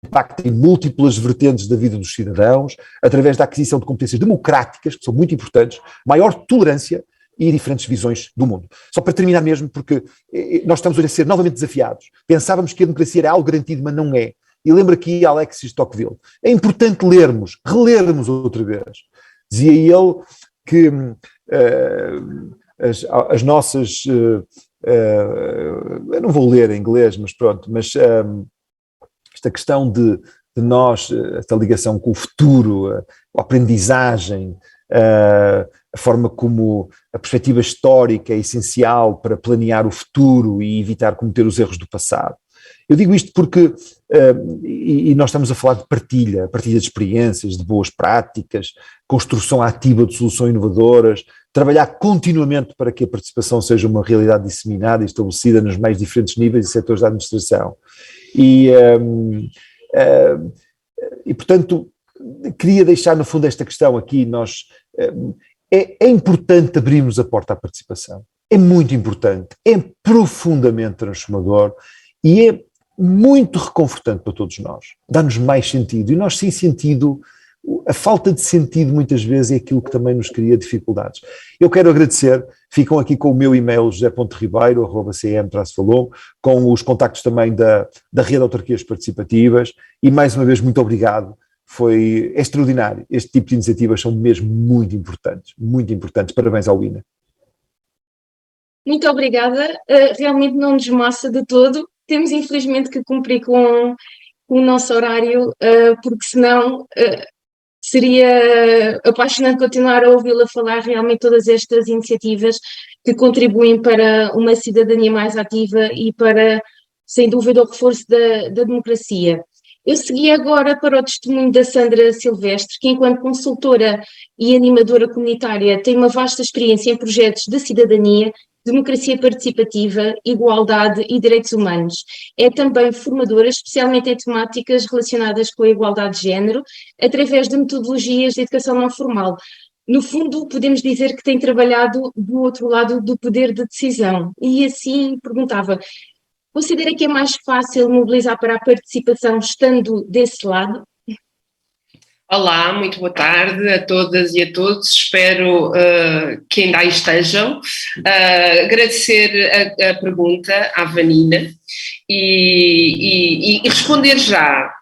Impacta em múltiplas vertentes da vida dos cidadãos, através da aquisição de competências democráticas, que são muito importantes, maior tolerância e diferentes visões do mundo. Só para terminar mesmo, porque nós estamos hoje a ser novamente desafiados. Pensávamos que a democracia era algo garantido, mas não é. E lembro aqui Alexis de Tocqueville. É importante relermos outra vez. Dizia ele que as nossas... eu não vou ler em inglês, mas pronto, mas... esta questão de nós, esta ligação com o futuro, a aprendizagem, a forma como a perspectiva histórica é essencial para planear o futuro e evitar cometer os erros do passado. Eu digo isto porque, e nós estamos a falar de partilha de experiências, de boas práticas, construção ativa de soluções inovadoras, trabalhar continuamente para que a participação seja uma realidade disseminada e estabelecida nos mais diferentes níveis e setores da administração. E portanto, queria deixar no fundo esta questão aqui, é importante abrirmos a porta à participação, é muito importante, é profundamente transformador e é muito reconfortante para todos nós, dá-nos mais sentido, e nós sem sentido, a falta de sentido muitas vezes é aquilo que também nos cria dificuldades. Eu quero agradecer, ficam aqui com o meu e-mail josé.ribeiro@cm-valongo, com os contactos também da Rede de Autarquias Participativas, e mais uma vez muito obrigado, é extraordinário, este tipo de iniciativas são mesmo muito importantes, parabéns ao INA. Muito obrigada, realmente não nos massa de todo, temos infelizmente que cumprir com o nosso horário, porque senão seria apaixonante continuar a ouvi-la falar realmente todas estas iniciativas que contribuem para uma cidadania mais ativa e para, sem dúvida, o reforço da democracia. Eu segui agora para o testemunho da Sandra Silvestre, que enquanto consultora e animadora comunitária tem uma vasta experiência em projetos de cidadania, democracia participativa, igualdade e direitos humanos. É também formadora, especialmente em temáticas relacionadas com a igualdade de género, através de metodologias de educação não formal. No fundo, podemos dizer que tem trabalhado do outro lado do poder de decisão. E assim perguntava, considera que é mais fácil mobilizar para a participação estando desse lado? Olá, muito boa tarde a todas e a todos, espero que ainda aí estejam. Agradecer a pergunta à Vanina e responder já.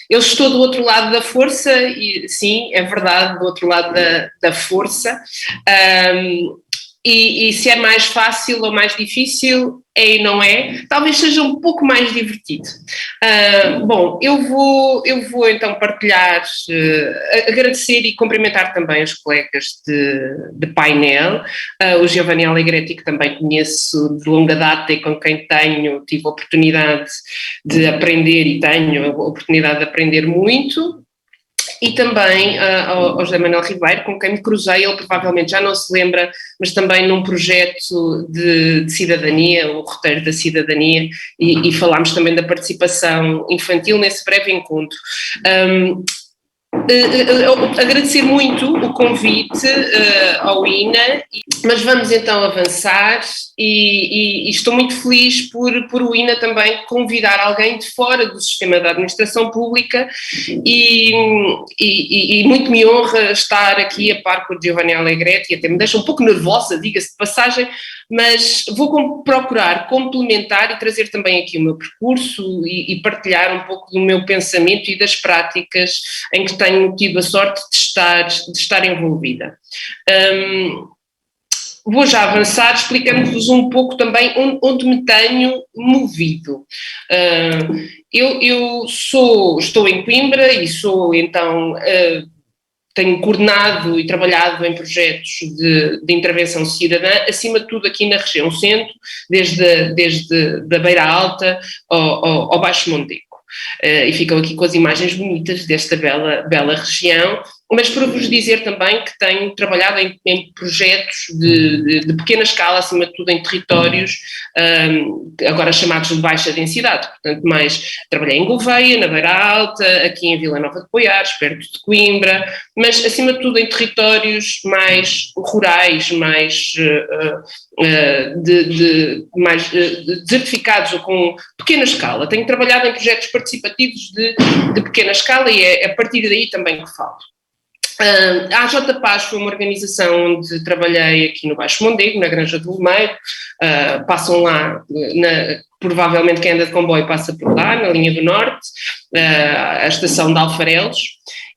Eu estou do outro lado da força, e sim, é verdade, do outro lado da força. E se é mais fácil ou mais difícil, é e não é, talvez seja um pouco mais divertido. Bom, eu vou então partilhar, agradecer e cumprimentar também os colegas de painel, o Giovanni Allegretti, que também conheço de longa data e com quem tive a oportunidade de aprender e tenho a oportunidade de aprender muito. E também ao José Manuel Ribeiro, com quem me cruzei, ele provavelmente já não se lembra, mas também num projeto de cidadania, o roteiro da cidadania, e falámos também da participação infantil nesse breve encontro. Agradecer muito o convite ao INA, mas vamos então avançar e estou muito feliz por o INA também convidar alguém de fora do sistema da administração pública e muito me honra estar aqui a par com o Giovanni Allegretti, até me deixa um pouco nervosa, diga-se de passagem, mas vou procurar complementar e trazer também aqui o meu percurso e partilhar um pouco do meu pensamento e das práticas em que tenho tido a sorte de estar envolvida. Vou já avançar explicando-vos um pouco também onde me tenho movido. Eu estou em Coimbra e sou então... tenho coordenado e trabalhado em projetos de intervenção cidadã, acima de tudo aqui na região centro, desde da Beira Alta ao Baixo Mondego. E ficam aqui com as imagens bonitas desta bela região, mas para vos dizer também que tenho trabalhado em projetos de pequena escala, acima de tudo em territórios agora chamados de baixa densidade, portanto trabalhei em Gouveia, na Beira Alta, aqui em Vila Nova de Poiares, perto de Coimbra, mas acima de tudo em territórios mais rurais, mais desertificados ou com pequena escala. Tenho trabalhado em projetos participativos de pequena escala e é a partir daí também que falo. A AJ Paz foi uma organização onde trabalhei aqui no Baixo Mondego, na Granja do Lumeiro, passam lá, provavelmente quem anda de comboio passa por lá, na linha do Norte, a estação de Alfarelos,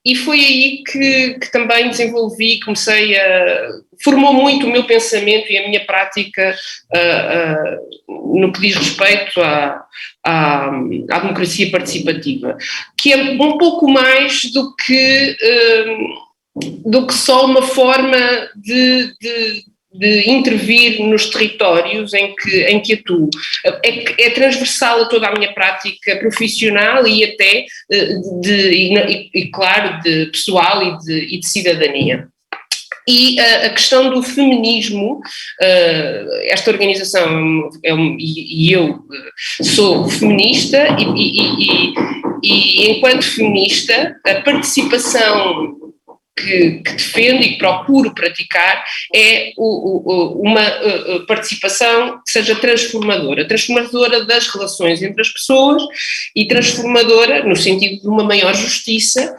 e foi aí que também desenvolvi, formou muito o meu pensamento e a minha prática no que diz respeito à democracia participativa, que é um pouco mais do que só uma forma de de intervir nos territórios em que atuo. É transversal a toda a minha prática profissional e até, claro, de pessoal e de cidadania. E a questão do feminismo, esta organização e eu sou feminista e enquanto feminista a participação que defendo e que procuro praticar é uma participação que seja transformadora das relações entre as pessoas e transformadora no sentido de uma maior justiça,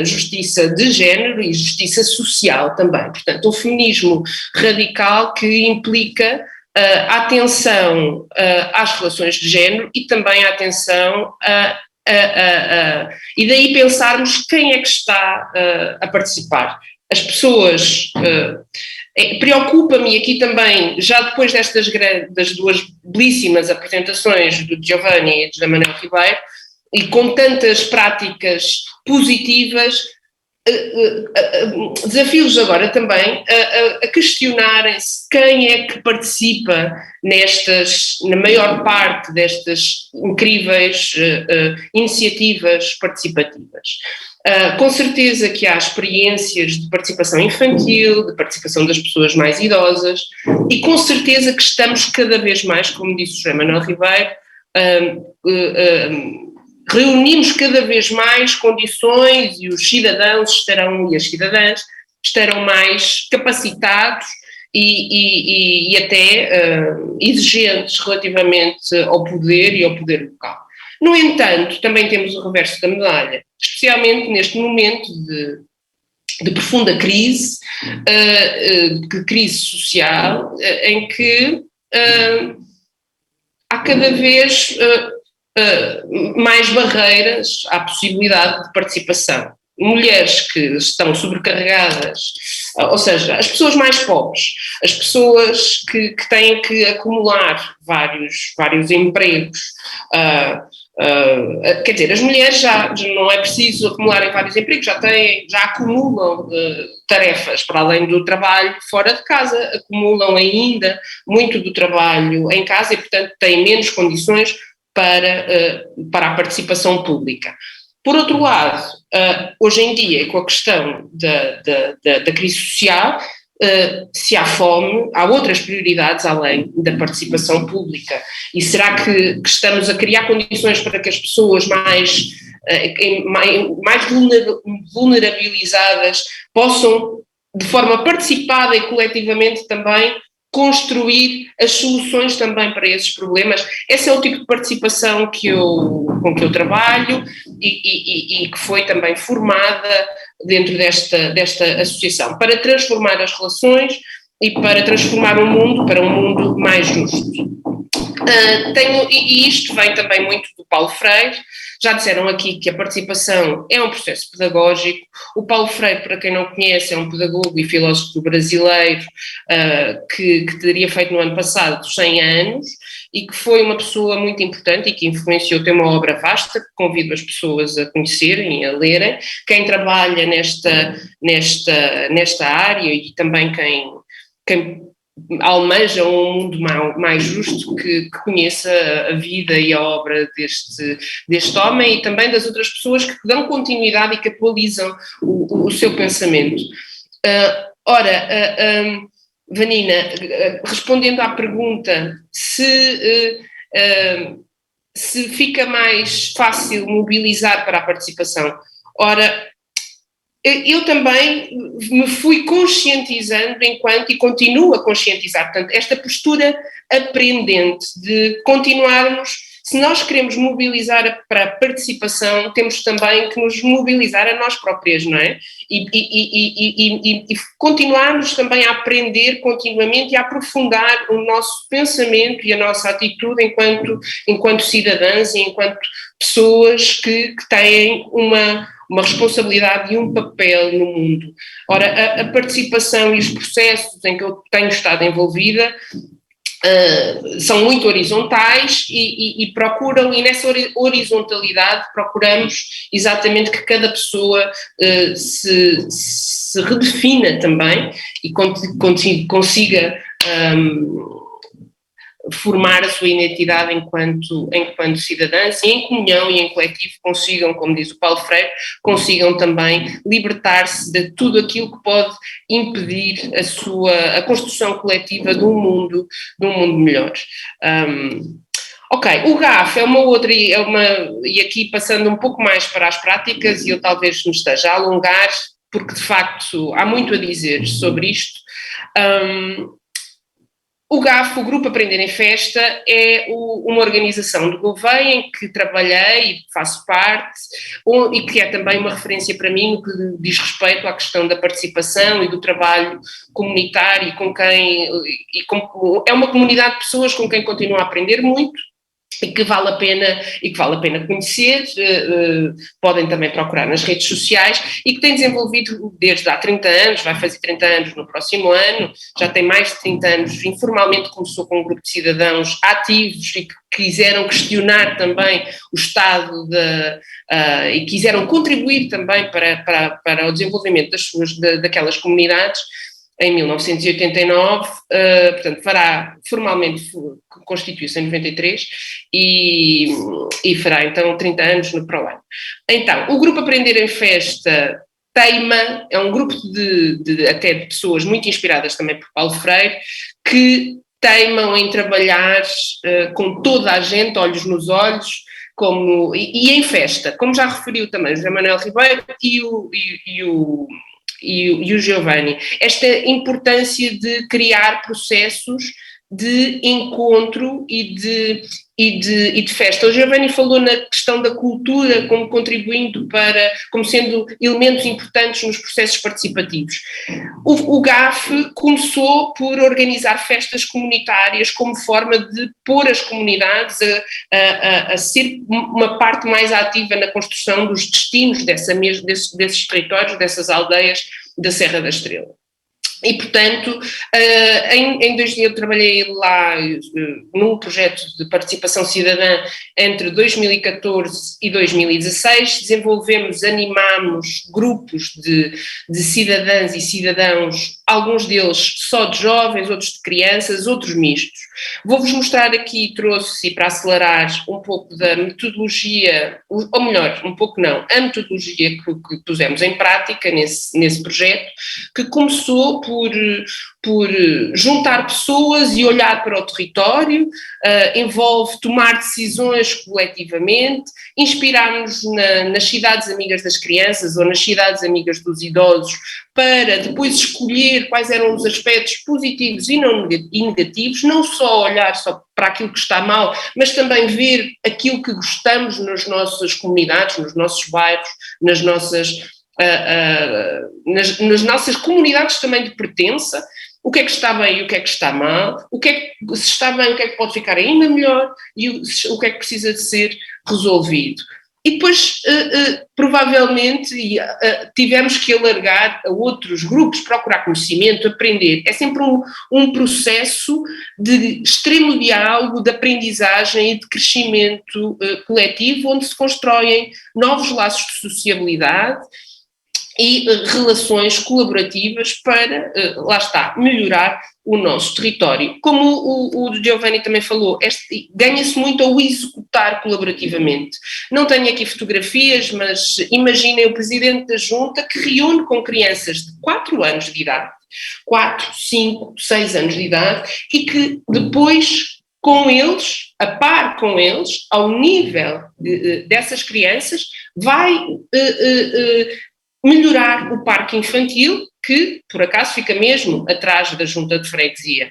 justiça de género e justiça social também. Portanto, um feminismo radical que implica a atenção às relações de género e também a atenção e daí pensarmos quem é que está a participar. As pessoas, preocupa-me aqui também, já depois das duas belíssimas apresentações do Giovanni e da Manuel Ribeiro, e com tantas práticas positivas, desafio-os agora também a questionarem-se quem é que participa na maior parte destas incríveis iniciativas participativas. Com certeza que há experiências de participação infantil, de participação das pessoas mais idosas, e com certeza que estamos cada vez mais, como disse o José Manuel Ribeiro, reunimos cada vez mais condições e os cidadãos e as cidadãs estarão mais capacitados e até exigentes relativamente ao poder e ao poder local. No entanto, também temos o reverso da medalha, especialmente neste momento de profunda crise, de crise social, em que há cada vez mais barreiras à possibilidade de participação. Mulheres que estão sobrecarregadas, ou seja, as pessoas mais pobres, as pessoas que têm que acumular vários empregos, quer dizer, as mulheres já não é preciso acumularem vários empregos, já acumulam tarefas para além do trabalho fora de casa, acumulam ainda muito do trabalho em casa e, portanto, têm menos condições para a participação pública. Por outro lado, hoje em dia, com a questão da crise social, se há fome, há outras prioridades além da participação pública. E será que estamos a criar condições para que as pessoas mais vulnerabilizadas possam, de forma participada e coletivamente também, construir as soluções também para esses problemas? Esse é o tipo de participação com que eu trabalho e que foi também formada dentro desta associação, para transformar as relações e para transformar o mundo para um mundo mais justo. E isto vem também muito do Paulo Freire. Já disseram aqui que a participação é um processo pedagógico. O Paulo Freire, para quem não conhece, é um pedagogo e filósofo brasileiro que teria feito no ano passado 100 anos e que foi uma pessoa muito importante e que influenciou, tem uma obra vasta que convido as pessoas a conhecerem e a lerem. Quem trabalha nesta área e também quem almeja um mundo mais justo, que conheça a vida e a obra deste homem e também das outras pessoas que dão continuidade e que atualizam o seu pensamento. Vanina, respondendo à pergunta se fica mais fácil mobilizar para a participação, eu também me fui conscientizando e continuo a conscientizar, portanto, esta postura aprendente de continuarmos, se nós queremos mobilizar para a participação, temos também que nos mobilizar a nós próprias, não é? E continuarmos também a aprender continuamente e a aprofundar o nosso pensamento e a nossa atitude enquanto cidadãs e enquanto pessoas que têm uma responsabilidade e um papel no mundo. Ora, a participação e os processos em que eu tenho estado envolvida são muito horizontais e procuram, e nessa horizontalidade procuramos exatamente que cada pessoa se redefina também e consiga formar a sua identidade enquanto cidadãs e em comunhão e em coletivo consigam, como diz o Paulo Freire, consigam também libertar-se de tudo aquilo que pode impedir a construção coletiva de um mundo melhor. Ok, o GAF é uma outra, e aqui passando um pouco mais para as práticas, e eu talvez me esteja a alongar, porque de facto há muito a dizer sobre isto. O GAF, o Grupo Aprender em Festa, é uma organização de Gouveia em que trabalhei e faço parte, e que é também uma referência para mim no que diz respeito à questão da participação e do trabalho comunitário é uma comunidade de pessoas com quem continuo a aprender muito, e que vale a pena conhecer, podem também procurar nas redes sociais, e que tem desenvolvido desde há 30 anos, vai fazer 30 anos no próximo ano, já tem mais de 30 anos, informalmente começou com um grupo de cidadãos ativos e que quiseram questionar também o Estado e quiseram contribuir também para o desenvolvimento daquelas comunidades. Em 1989, portanto, constituiu-se em 93 e fará então 30 anos para o ano. Então, o Grupo Aprender em Festa é um grupo até de pessoas muito inspiradas também por Paulo Freire, que teimam em trabalhar com toda a gente, olhos nos olhos, e em festa, como já referiu também o José Manuel Ribeiro e o Giovanni, esta importância de criar processos de encontro e de festa. O Giovanni falou na questão da cultura como contribuindo como sendo elementos importantes nos processos participativos. O GAF começou por organizar festas comunitárias como forma de pôr as comunidades a ser uma parte mais ativa na construção dos destinos desses territórios, dessas aldeias da Serra da Estrela. E, portanto, eu trabalhei lá num projeto de participação cidadã entre 2014 e 2016, animámos grupos de cidadãs e cidadãos, alguns deles só de jovens, outros de crianças, outros mistos. Vou-vos mostrar aqui, trouxe, para acelerar, um pouco da metodologia, ou melhor, um pouco não, a metodologia que pusemos em prática nesse projeto, que começou por juntar pessoas e olhar para o território, envolve tomar decisões coletivamente, inspirar-nos nas cidades amigas das crianças ou nas cidades amigas dos idosos, para depois escolher quais eram os aspectos positivos e negativos, não só olhar só para aquilo que está mal, mas também ver aquilo que gostamos nas nossas comunidades, nos nossos bairros, nas nossas comunidades também de pertença, o que é que está bem e o que é que está mal, se está bem, o que é que pode ficar ainda melhor e o que é que precisa de ser resolvido. E depois, provavelmente, tivemos que alargar a outros grupos, procurar conhecimento, aprender. É sempre um processo de extremo diálogo, de aprendizagem e de crescimento coletivo, onde se constroem novos laços de sociabilidade e relações colaborativas para, lá está, melhorar o nosso território. Como o Giovanni também falou, ganha-se muito ao executar colaborativamente. Não tenho aqui fotografias, mas imaginem o Presidente da Junta que reúne com crianças de 4 anos de idade, 4, 5, 6 anos de idade, e que depois, com eles, a par com eles, ao nível dessas crianças, vai melhorar o parque infantil, que por acaso fica mesmo atrás da Junta de Freguesia.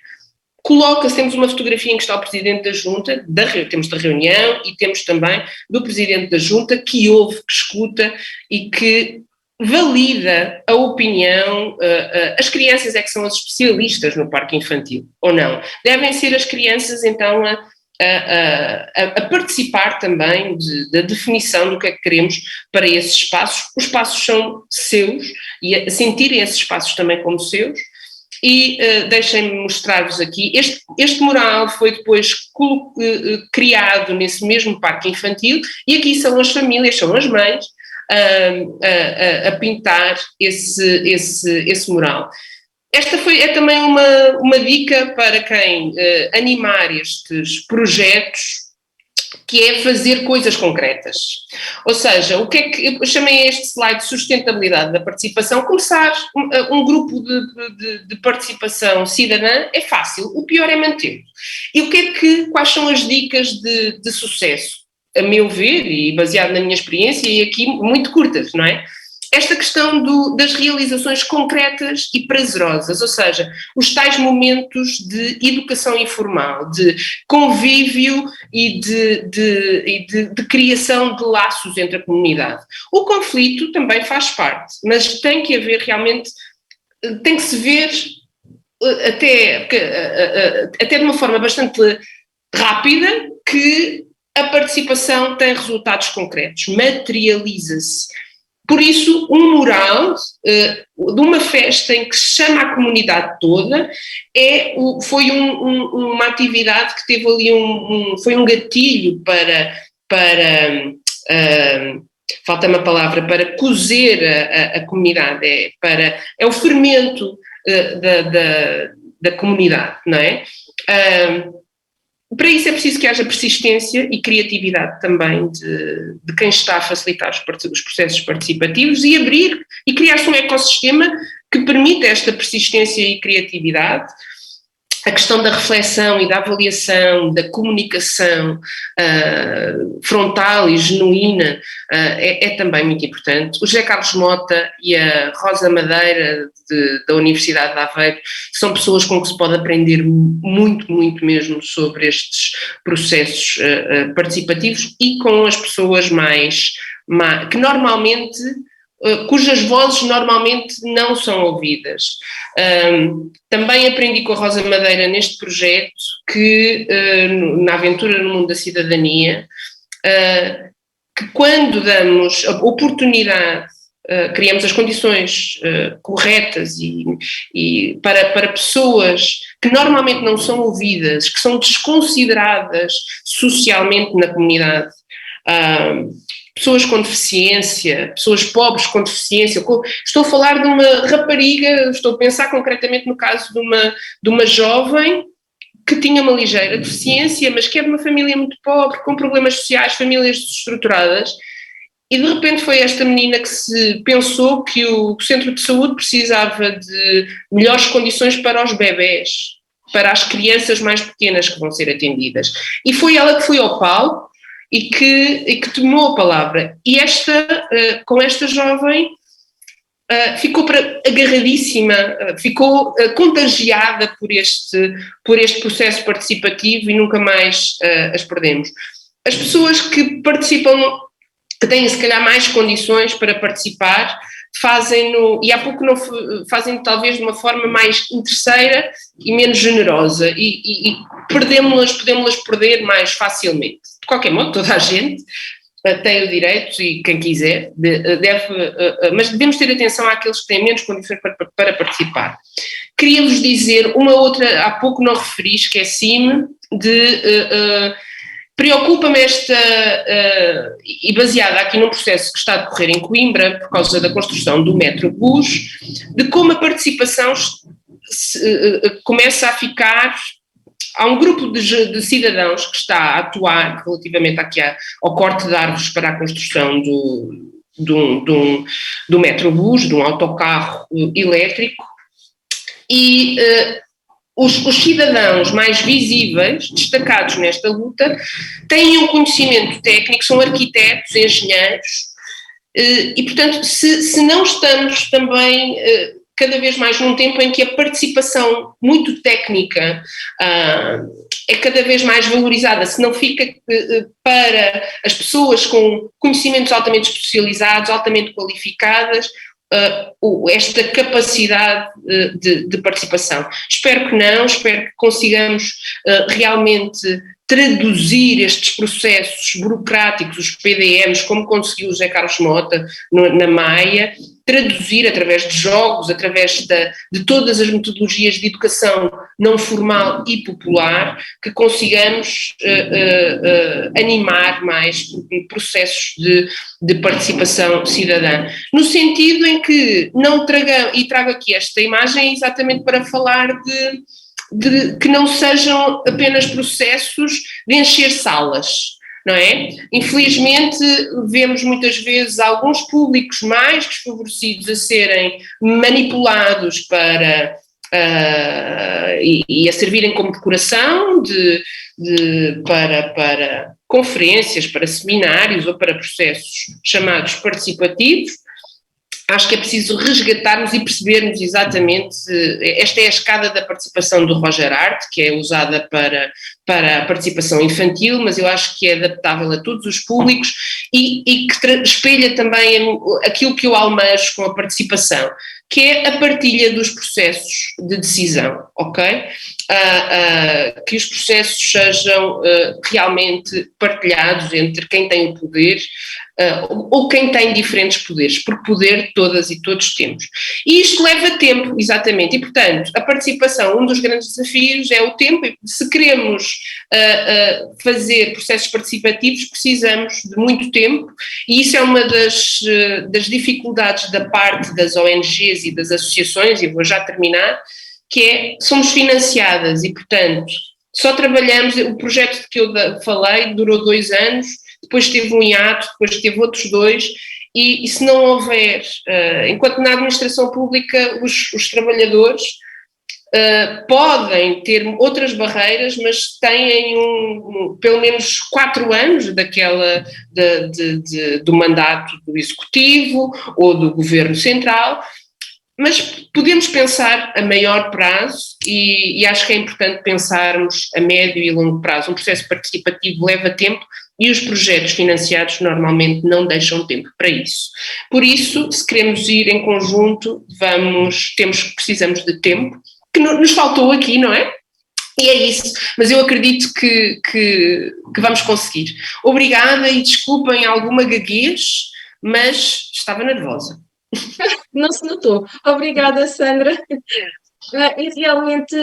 Temos uma fotografia em que está o Presidente da Junta, temos da reunião e temos também do Presidente da Junta que ouve, que escuta e que valida a opinião. As crianças é que são as especialistas no parque infantil, ou não? Devem ser as crianças então a participar também da definição do que é que queremos para esses espaços. Os espaços são seus e a sentirem esses espaços também como seus E deixem-me mostrar-vos aqui, este mural foi depois criado nesse mesmo parque infantil, e aqui são as famílias, são as mães, a pintar esse mural. Esta é também uma dica para quem animar estes projetos, que é fazer coisas concretas. Ou seja, o que é que eu chamei este slide de sustentabilidade da participação? Começar um grupo de participação cidadã é fácil, o pior é manter. E quais são as dicas de sucesso? A meu ver, e baseado na minha experiência, e aqui muito curtas, não é? Esta questão das realizações concretas e prazerosas, ou seja, os tais momentos de educação informal, de convívio e de criação de laços entre a comunidade. O conflito também faz parte, mas tem que haver realmente, tem que se ver até de uma forma bastante rápida que a participação tem resultados concretos, materializa-se. Por isso, um mural de uma festa em que se chama a comunidade toda foi uma atividade que teve ali foi um gatilho para falta-me a palavra, para cozer a comunidade, é o fermento da comunidade, não é? Para isso é preciso que haja persistência e criatividade também de quem está a facilitar os processos participativos e abrir e criar-se um ecossistema que permita esta persistência e criatividade. A questão da reflexão e da avaliação, da comunicação frontal e genuína é também muito importante. O José Carlos Mota e a Rosa Madeira da Universidade de Aveiro são pessoas com que se pode aprender muito, muito mesmo sobre estes processos participativos e com as pessoas que normalmente cujas vozes normalmente não são ouvidas. Também aprendi com a Rosa Madeira neste projeto que, na Aventura no Mundo da Cidadania, que quando damos a oportunidade, criamos as condições corretas e para pessoas que normalmente não são ouvidas, que são desconsideradas socialmente na comunidade, pessoas com deficiência, pessoas pobres com deficiência. Estou a falar de uma rapariga, estou a pensar concretamente no caso de uma jovem que tinha uma ligeira deficiência, mas que é de uma família muito pobre, com problemas sociais, famílias desestruturadas, e de repente foi esta menina que se pensou que o centro de saúde precisava de melhores condições para os bebés, para as crianças mais pequenas que vão ser atendidas. E foi ela que foi ao palco e que tomou a palavra. E com esta jovem ficou agarradíssima, ficou contagiada por este processo participativo e nunca mais as perdemos. As pessoas que participam, que têm se calhar mais condições para participar, fazem-no, e há pouco não fazem talvez de uma forma mais interesseira e menos generosa, e podemos-las perder mais facilmente. De qualquer modo, toda a gente tem o direito, e quem quiser mas devemos ter atenção àqueles que têm menos condições para participar. Queria-vos dizer uma outra, há pouco não referi, esqueci-me, preocupa-me e baseada aqui num processo que está a decorrer em Coimbra, por causa da construção do Metrobus, de como a participação começa a ficar. Há um grupo de cidadãos que está a atuar relativamente aqui ao corte de árvores para a construção do Metrobus, de um autocarro elétrico, e os cidadãos mais visíveis, destacados nesta luta, têm um conhecimento técnico, são arquitetos, engenheiros, e portanto, se não estamos também cada vez mais num tempo em que a participação muito técnica é cada vez mais valorizada, se não fica para as pessoas com conhecimentos altamente especializados, altamente qualificadas, esta capacidade de participação. Espero que não, espero que consigamos realmente traduzir estes processos burocráticos, os PDMs, como conseguiu o José Carlos Mota na Maia, traduzir através de jogos, através de todas as metodologias de educação não formal e popular, que consigamos animar mais processos de participação cidadã. No sentido em que não tragam, e trago aqui esta imagem exatamente para falar de que não sejam apenas processos de encher salas, não é? Infelizmente, vemos muitas vezes alguns públicos mais desfavorecidos a serem manipulados para e a servirem como decoração para conferências, para seminários ou para processos chamados participativos. Acho que é preciso resgatarmos e percebermos exatamente, esta é a escada da participação do Roger Hart, que é usada para a participação infantil, mas eu acho que é adaptável a todos os públicos e que espelha também aquilo que eu almejo com a participação, que é a partilha dos processos de decisão, ok? Que os processos sejam realmente partilhados entre quem tem o poder ou quem tem diferentes poderes, porque poder todas e todos temos. E isto leva tempo, exatamente, e portanto a participação, um dos grandes desafios é o tempo, e se queremos fazer processos participativos precisamos de muito tempo, e isso é uma das dificuldades da parte das ONGs e das associações, e vou já terminar, que é, somos financiadas e portanto só trabalhamos, o projeto que eu falei durou 2 anos, depois teve um hiato, depois teve outros 2, e se não houver, enquanto na administração pública os trabalhadores podem ter outras barreiras, mas têm pelo menos 4 anos do mandato do Executivo ou do Governo Central, mas podemos pensar a maior prazo e acho que é importante pensarmos a médio e longo prazo. Um processo participativo leva tempo e os projetos financiados normalmente não deixam tempo para isso. Por isso, se queremos ir em conjunto, precisamos de tempo, que nos faltou aqui, não é? E é isso, mas eu acredito que vamos conseguir. Obrigada e desculpem alguma gaguez, mas estava nervosa. Não se notou. Obrigada, Sandra. E realmente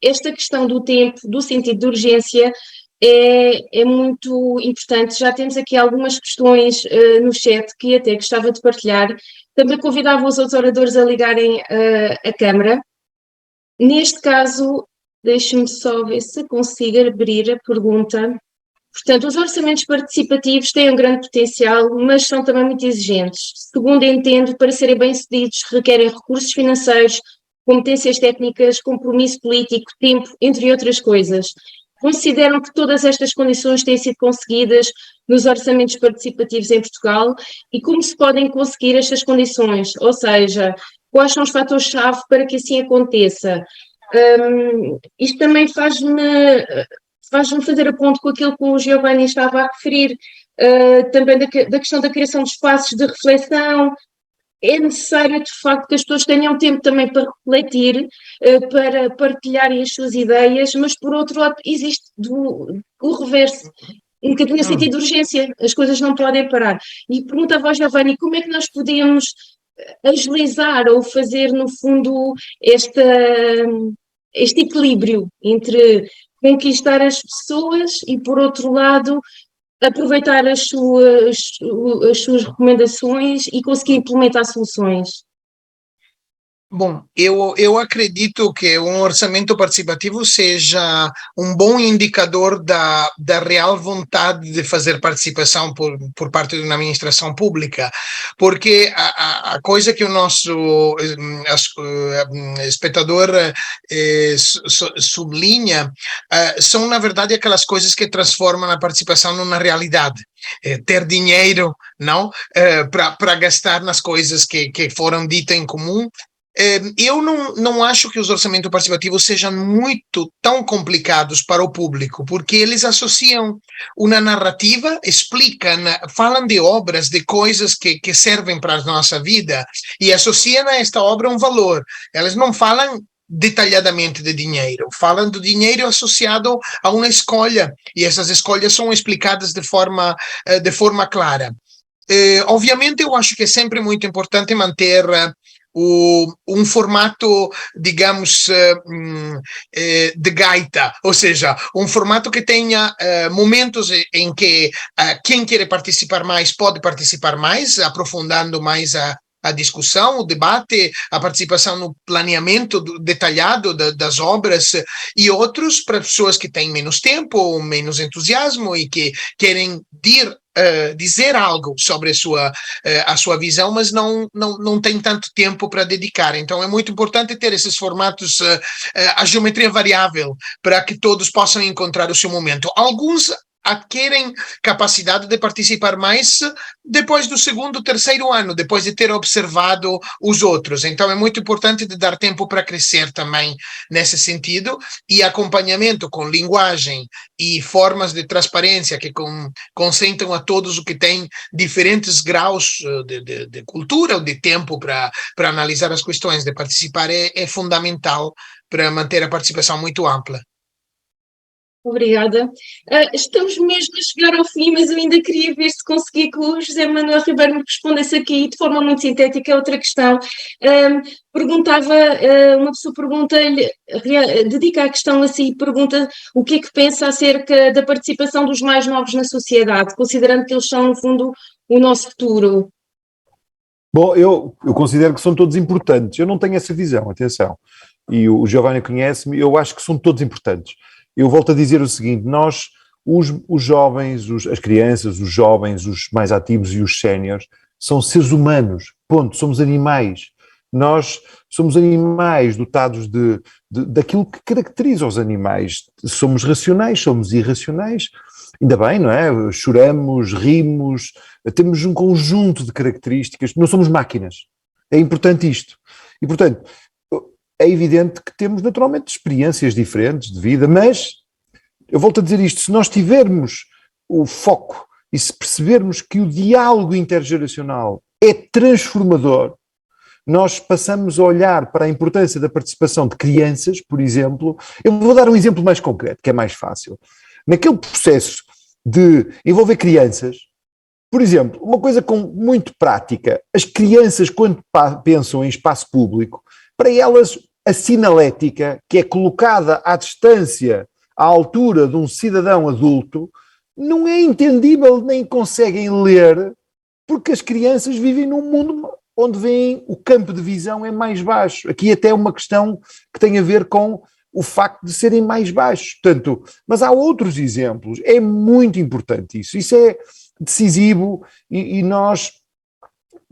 esta questão do tempo, do sentido de urgência, é muito importante. Já temos aqui algumas questões no chat que até gostava de partilhar. Também convidava os outros oradores a ligarem a câmara. Neste caso, deixe-me só ver se consigo abrir a pergunta. Portanto, os orçamentos participativos têm um grande potencial, mas são também muito exigentes. Segundo entendo, para serem bem-sucedidos, requerem recursos financeiros, competências técnicas, compromisso político, tempo, entre outras coisas. Consideram que todas estas condições têm sido conseguidas nos orçamentos participativos em Portugal e como se podem conseguir estas condições? Ou seja, quais são os fatores-chave para que assim aconteça? Isto também faz-me fazer a ponto com aquilo que o Giovanni estava a referir, também da questão da criação de espaços de reflexão. É necessário, de facto, que as pessoas tenham tempo também para refletir, para partilharem as suas ideias, mas, por outro lado, existe o reverso, um bocadinho no sentido de urgência, as coisas não podem parar. E perguntava ao Giovanni, como é que nós podemos agilizar ou fazer, no fundo, este equilíbrio entre conquistar as pessoas e, por outro lado, aproveitar as suas recomendações e conseguir implementar soluções? Bom, eu acredito que um orçamento participativo seja um bom indicador da real vontade de fazer participação por parte de uma administração pública, porque a coisa que o nosso espectador sublinha são, na verdade, aquelas coisas que transformam a participação numa realidade. Ter dinheiro, não, para gastar nas coisas que foram ditas em comum. Eu não acho que os orçamentos participativos sejam tão complicados para o público, porque eles associam uma narrativa, falam de obras, de coisas que servem para a nossa vida e associam a esta obra um valor. Elas não falam detalhadamente de dinheiro, falam do dinheiro associado a uma escolha, e essas escolhas são explicadas de forma clara. Obviamente, eu acho que é sempre muito importante manter um formato, digamos, de gaita, ou seja, um formato que tenha momentos em que quem quer participar mais pode participar mais, aprofundando mais a discussão, o debate, a participação no planeamento detalhado das obras, e outros para pessoas que têm menos tempo ou menos entusiasmo e que querem dizer algo sobre a sua visão, mas não tem tanto tempo para dedicar. Então é muito importante ter esses formatos, a geometria variável, para que todos possam encontrar o seu momento. Alguns adquirem capacidade de participar mais depois do segundo, terceiro ano, depois de ter observado os outros. Então é muito importante de dar tempo para crescer também nesse sentido, e acompanhamento com linguagem e formas de transparência que concentram a todos o que tem diferentes graus de cultura ou de tempo para analisar as questões, de participar é fundamental para manter a participação muito ampla. Obrigada. Estamos mesmo a chegar ao fim, mas eu ainda queria ver se conseguia que o José Manuel Ribeiro me respondesse aqui de forma muito sintética a outra questão. Uma pessoa pergunta-lhe, dedica a questão assim e pergunta o que é que pensa acerca da participação dos mais novos na sociedade, considerando que eles são, no fundo, o nosso futuro. Bom, eu considero que são todos importantes. Eu não tenho essa visão, atenção. E o Giovanni conhece-me, eu acho que são todos importantes. Eu volto a dizer o seguinte: nós, os jovens, as crianças, os jovens, os mais ativos e os séniores, são seres humanos, ponto, somos animais. Nós somos animais dotados daquilo que caracteriza os animais. Somos racionais, somos irracionais, ainda bem, não é? Choramos, rimos, temos um conjunto de características, não somos máquinas. É importante isto. E, portanto, é evidente que temos naturalmente experiências diferentes de vida, mas eu volto a dizer isto: se nós tivermos o foco e se percebermos que o diálogo intergeracional é transformador, nós passamos a olhar para a importância da participação de crianças, por exemplo. Eu vou dar um exemplo mais concreto, que é mais fácil. Naquele processo de envolver crianças, por exemplo, uma coisa muito prática: as crianças, quando pensam em espaço público, para elas a sinalética, que é colocada à distância, à altura de um cidadão adulto, não é entendível, nem conseguem ler, porque as crianças vivem num mundo onde veem o campo de visão é mais baixo. Aqui até é uma questão que tem a ver com o facto de serem mais baixos. Portanto, mas há outros exemplos. É muito importante isso. Isso é decisivo e nós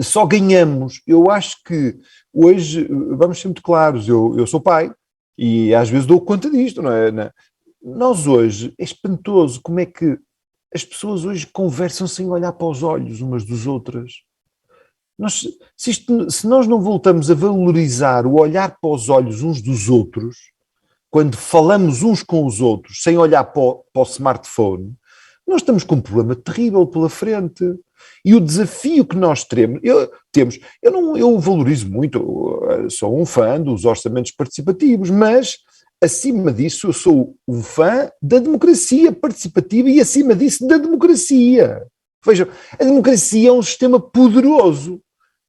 só ganhamos. Eu acho que hoje, vamos ser muito claros, eu sou pai e às vezes dou conta disto, não é? Nós hoje, é espantoso como é que as pessoas hoje conversam sem olhar para os olhos umas das outras. Se nós não voltamos a valorizar o olhar para os olhos uns dos outros, quando falamos uns com os outros sem olhar para o smartphone, nós estamos com um problema terrível pela frente. E o desafio que nós eu valorizo muito, eu sou um fã dos orçamentos participativos, mas acima disso eu sou um fã da democracia participativa e acima disso da democracia. Vejam, a democracia é um sistema poderoso.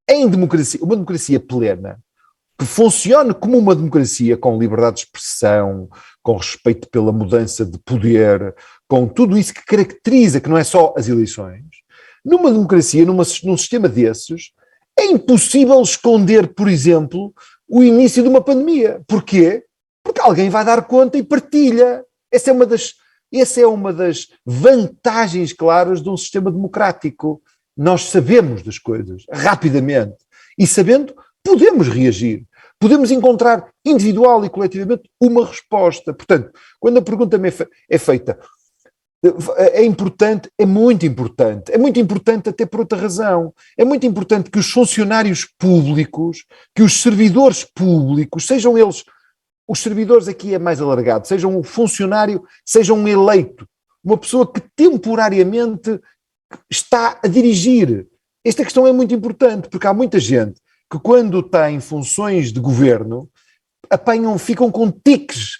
Em democracia, uma democracia plena, que funcione como uma democracia com liberdade de expressão, com respeito pela mudança de poder, com tudo isso que caracteriza, que não é só as eleições. Numa democracia, num sistema desses, é impossível esconder, por exemplo, o início de uma pandemia. Porquê? Porque alguém vai dar conta e partilha. Essa é uma das vantagens claras de um sistema democrático. Nós sabemos das coisas rapidamente e, sabendo, podemos reagir. Podemos encontrar individual e coletivamente uma resposta. Portanto, quando a pergunta me é feita, é importante, é muito importante até por outra razão. É muito importante que os funcionários públicos, que os servidores públicos, sejam eles, os servidores aqui é mais alargado, sejam um funcionário, sejam um eleito, uma pessoa que temporariamente está a dirigir. Esta questão é muito importante, porque há muita gente que quando está em funções de governo, ficam com tiques,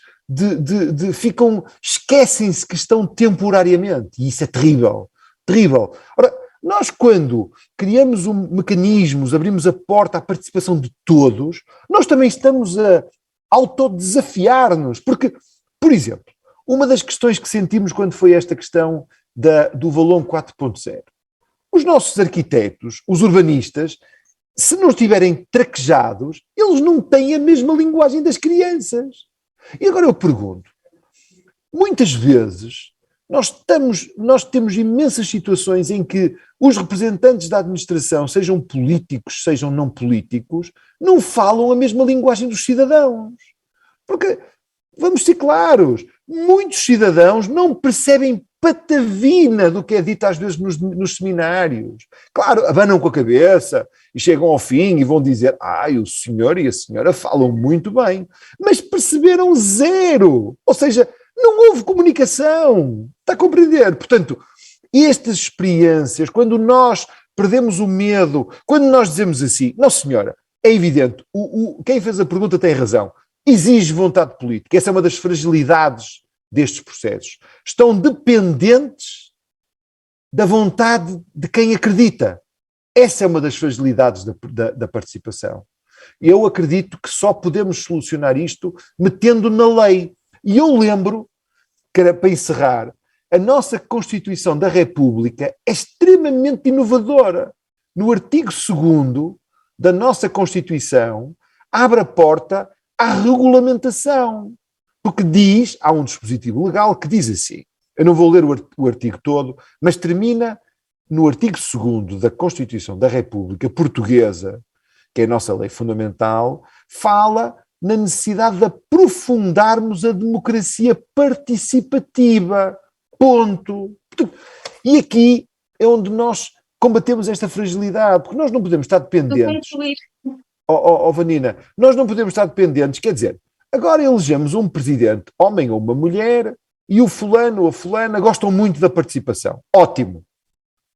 esquecem-se que estão temporariamente, e isso é terrível, terrível. Ora, Nós, quando criamos mecanismos, abrimos a porta à participação de todos, nós também estamos a autodesafiar-nos, porque, por exemplo, uma das questões que sentimos quando foi esta questão do Valongo 4.0, os nossos arquitetos, os urbanistas, se não estiverem traquejados, eles não têm a mesma linguagem das crianças. E agora eu pergunto, muitas vezes nós temos imensas situações em que os representantes da administração, sejam políticos, sejam não políticos, não falam a mesma linguagem dos cidadãos. Porque, vamos ser claros, muitos cidadãos não percebem patavina do que é dito às vezes nos seminários. Claro, abanam com a cabeça e chegam ao fim e vão dizer o senhor e a senhora falam muito bem, mas perceberam zero. Ou seja, não houve comunicação. Está a compreender? Portanto, estas experiências, quando nós perdemos o medo, quando nós dizemos assim, não senhora, é evidente, quem fez a pergunta tem razão, exige vontade política, essa é uma das fragilidades destes processos. Estão dependentes da vontade de quem acredita. Essa é uma das fragilidades da participação. Eu acredito que só podemos solucionar isto metendo na lei. E eu lembro, que era para encerrar, a nossa Constituição da República é extremamente inovadora. No artigo 2º da nossa Constituição, abre a porta à regulamentação. Porque há um dispositivo legal que diz assim, eu não vou ler o artigo todo, mas termina no artigo 2º da Constituição da República Portuguesa, que é a nossa lei fundamental, fala na necessidade de aprofundarmos a democracia participativa. Ponto. E aqui é onde nós combatemos esta fragilidade, porque nós não podemos estar dependentes. Vanina, nós não podemos estar dependentes, quer dizer, agora elegemos um presidente, homem ou uma mulher, e o fulano ou a fulana gostam muito da participação. Ótimo.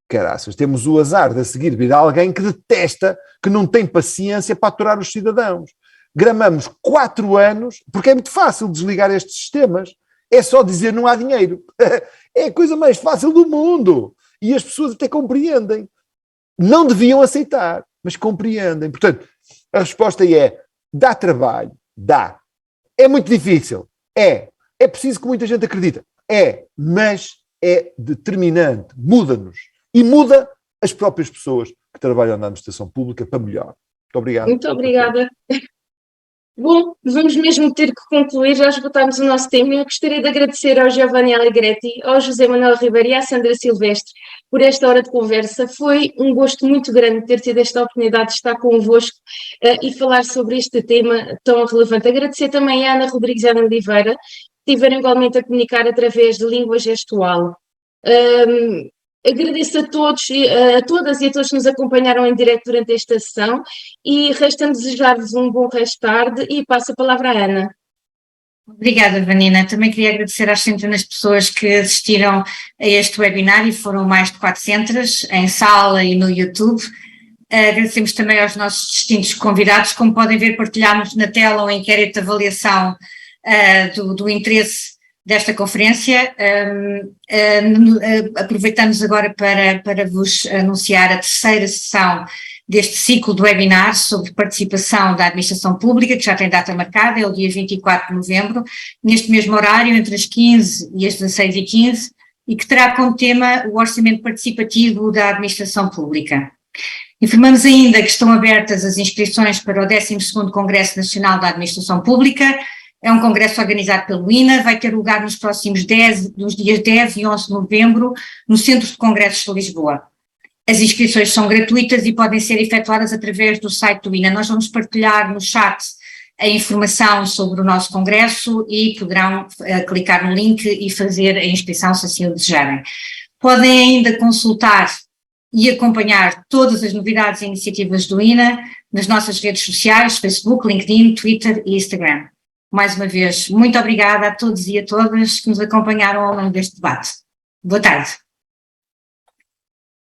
Caraças, temos o azar de a seguir vir alguém que detesta, que não tem paciência para aturar os cidadãos. Gramamos 4 anos, porque é muito fácil desligar estes sistemas. É só dizer não há dinheiro. É a coisa mais fácil do mundo. E as pessoas até compreendem. Não deviam aceitar, mas compreendem. Portanto, a resposta é, dá trabalho, dá. É muito difícil, é preciso que muita gente acredite, mas é determinante, muda-nos e muda as próprias pessoas que trabalham na administração pública para melhor. Muito obrigado. Muito obrigada. Bom, vamos mesmo ter que concluir, já esgotámos o nosso tempo. Eu gostaria de agradecer ao Giovanni Allegretti, ao José Manuel Ribeiro e à Sandra Silvestre por esta hora de conversa. Foi um gosto muito grande ter tido esta oportunidade de estar convosco e falar sobre este tema tão relevante. Agradecer também à Ana Rodrigues e à Ana Oliveira, que estiveram igualmente a comunicar através de língua gestual. Agradeço a todos, a todas e a todos que nos acompanharam em direto durante esta sessão e resta-me desejar-vos um bom resto de tarde e passo a palavra à Ana. Obrigada, Vanina. Também queria agradecer às centenas de pessoas que assistiram a este webinar e foram mais de 400 em sala e no YouTube. Agradecemos também aos nossos distintos convidados. Como podem ver, partilhámos na tela um inquérito de avaliação do interesse desta conferência. Aproveitamos agora para vos anunciar a terceira sessão deste ciclo de webinar sobre participação da administração pública, que já tem data marcada, é o dia 24 de novembro, neste mesmo horário, entre as 15 e as 16h15, e que terá como tema o orçamento participativo da administração pública. Informamos ainda que estão abertas as inscrições para o 12º Congresso Nacional da Administração Pública. É um congresso organizado pelo INA, vai ter lugar nos dias 10 e 11 de novembro, no Centro de Congressos de Lisboa. As inscrições são gratuitas e podem ser efetuadas através do site do INA. Nós vamos partilhar no chat a informação sobre o nosso congresso e poderão clicar no link e fazer a inscrição se assim o desejarem. Podem ainda consultar e acompanhar todas as novidades e iniciativas do INA nas nossas redes sociais, Facebook, LinkedIn, Twitter e Instagram. Mais uma vez, muito obrigada a todos e a todas que nos acompanharam ao longo deste debate. Boa tarde.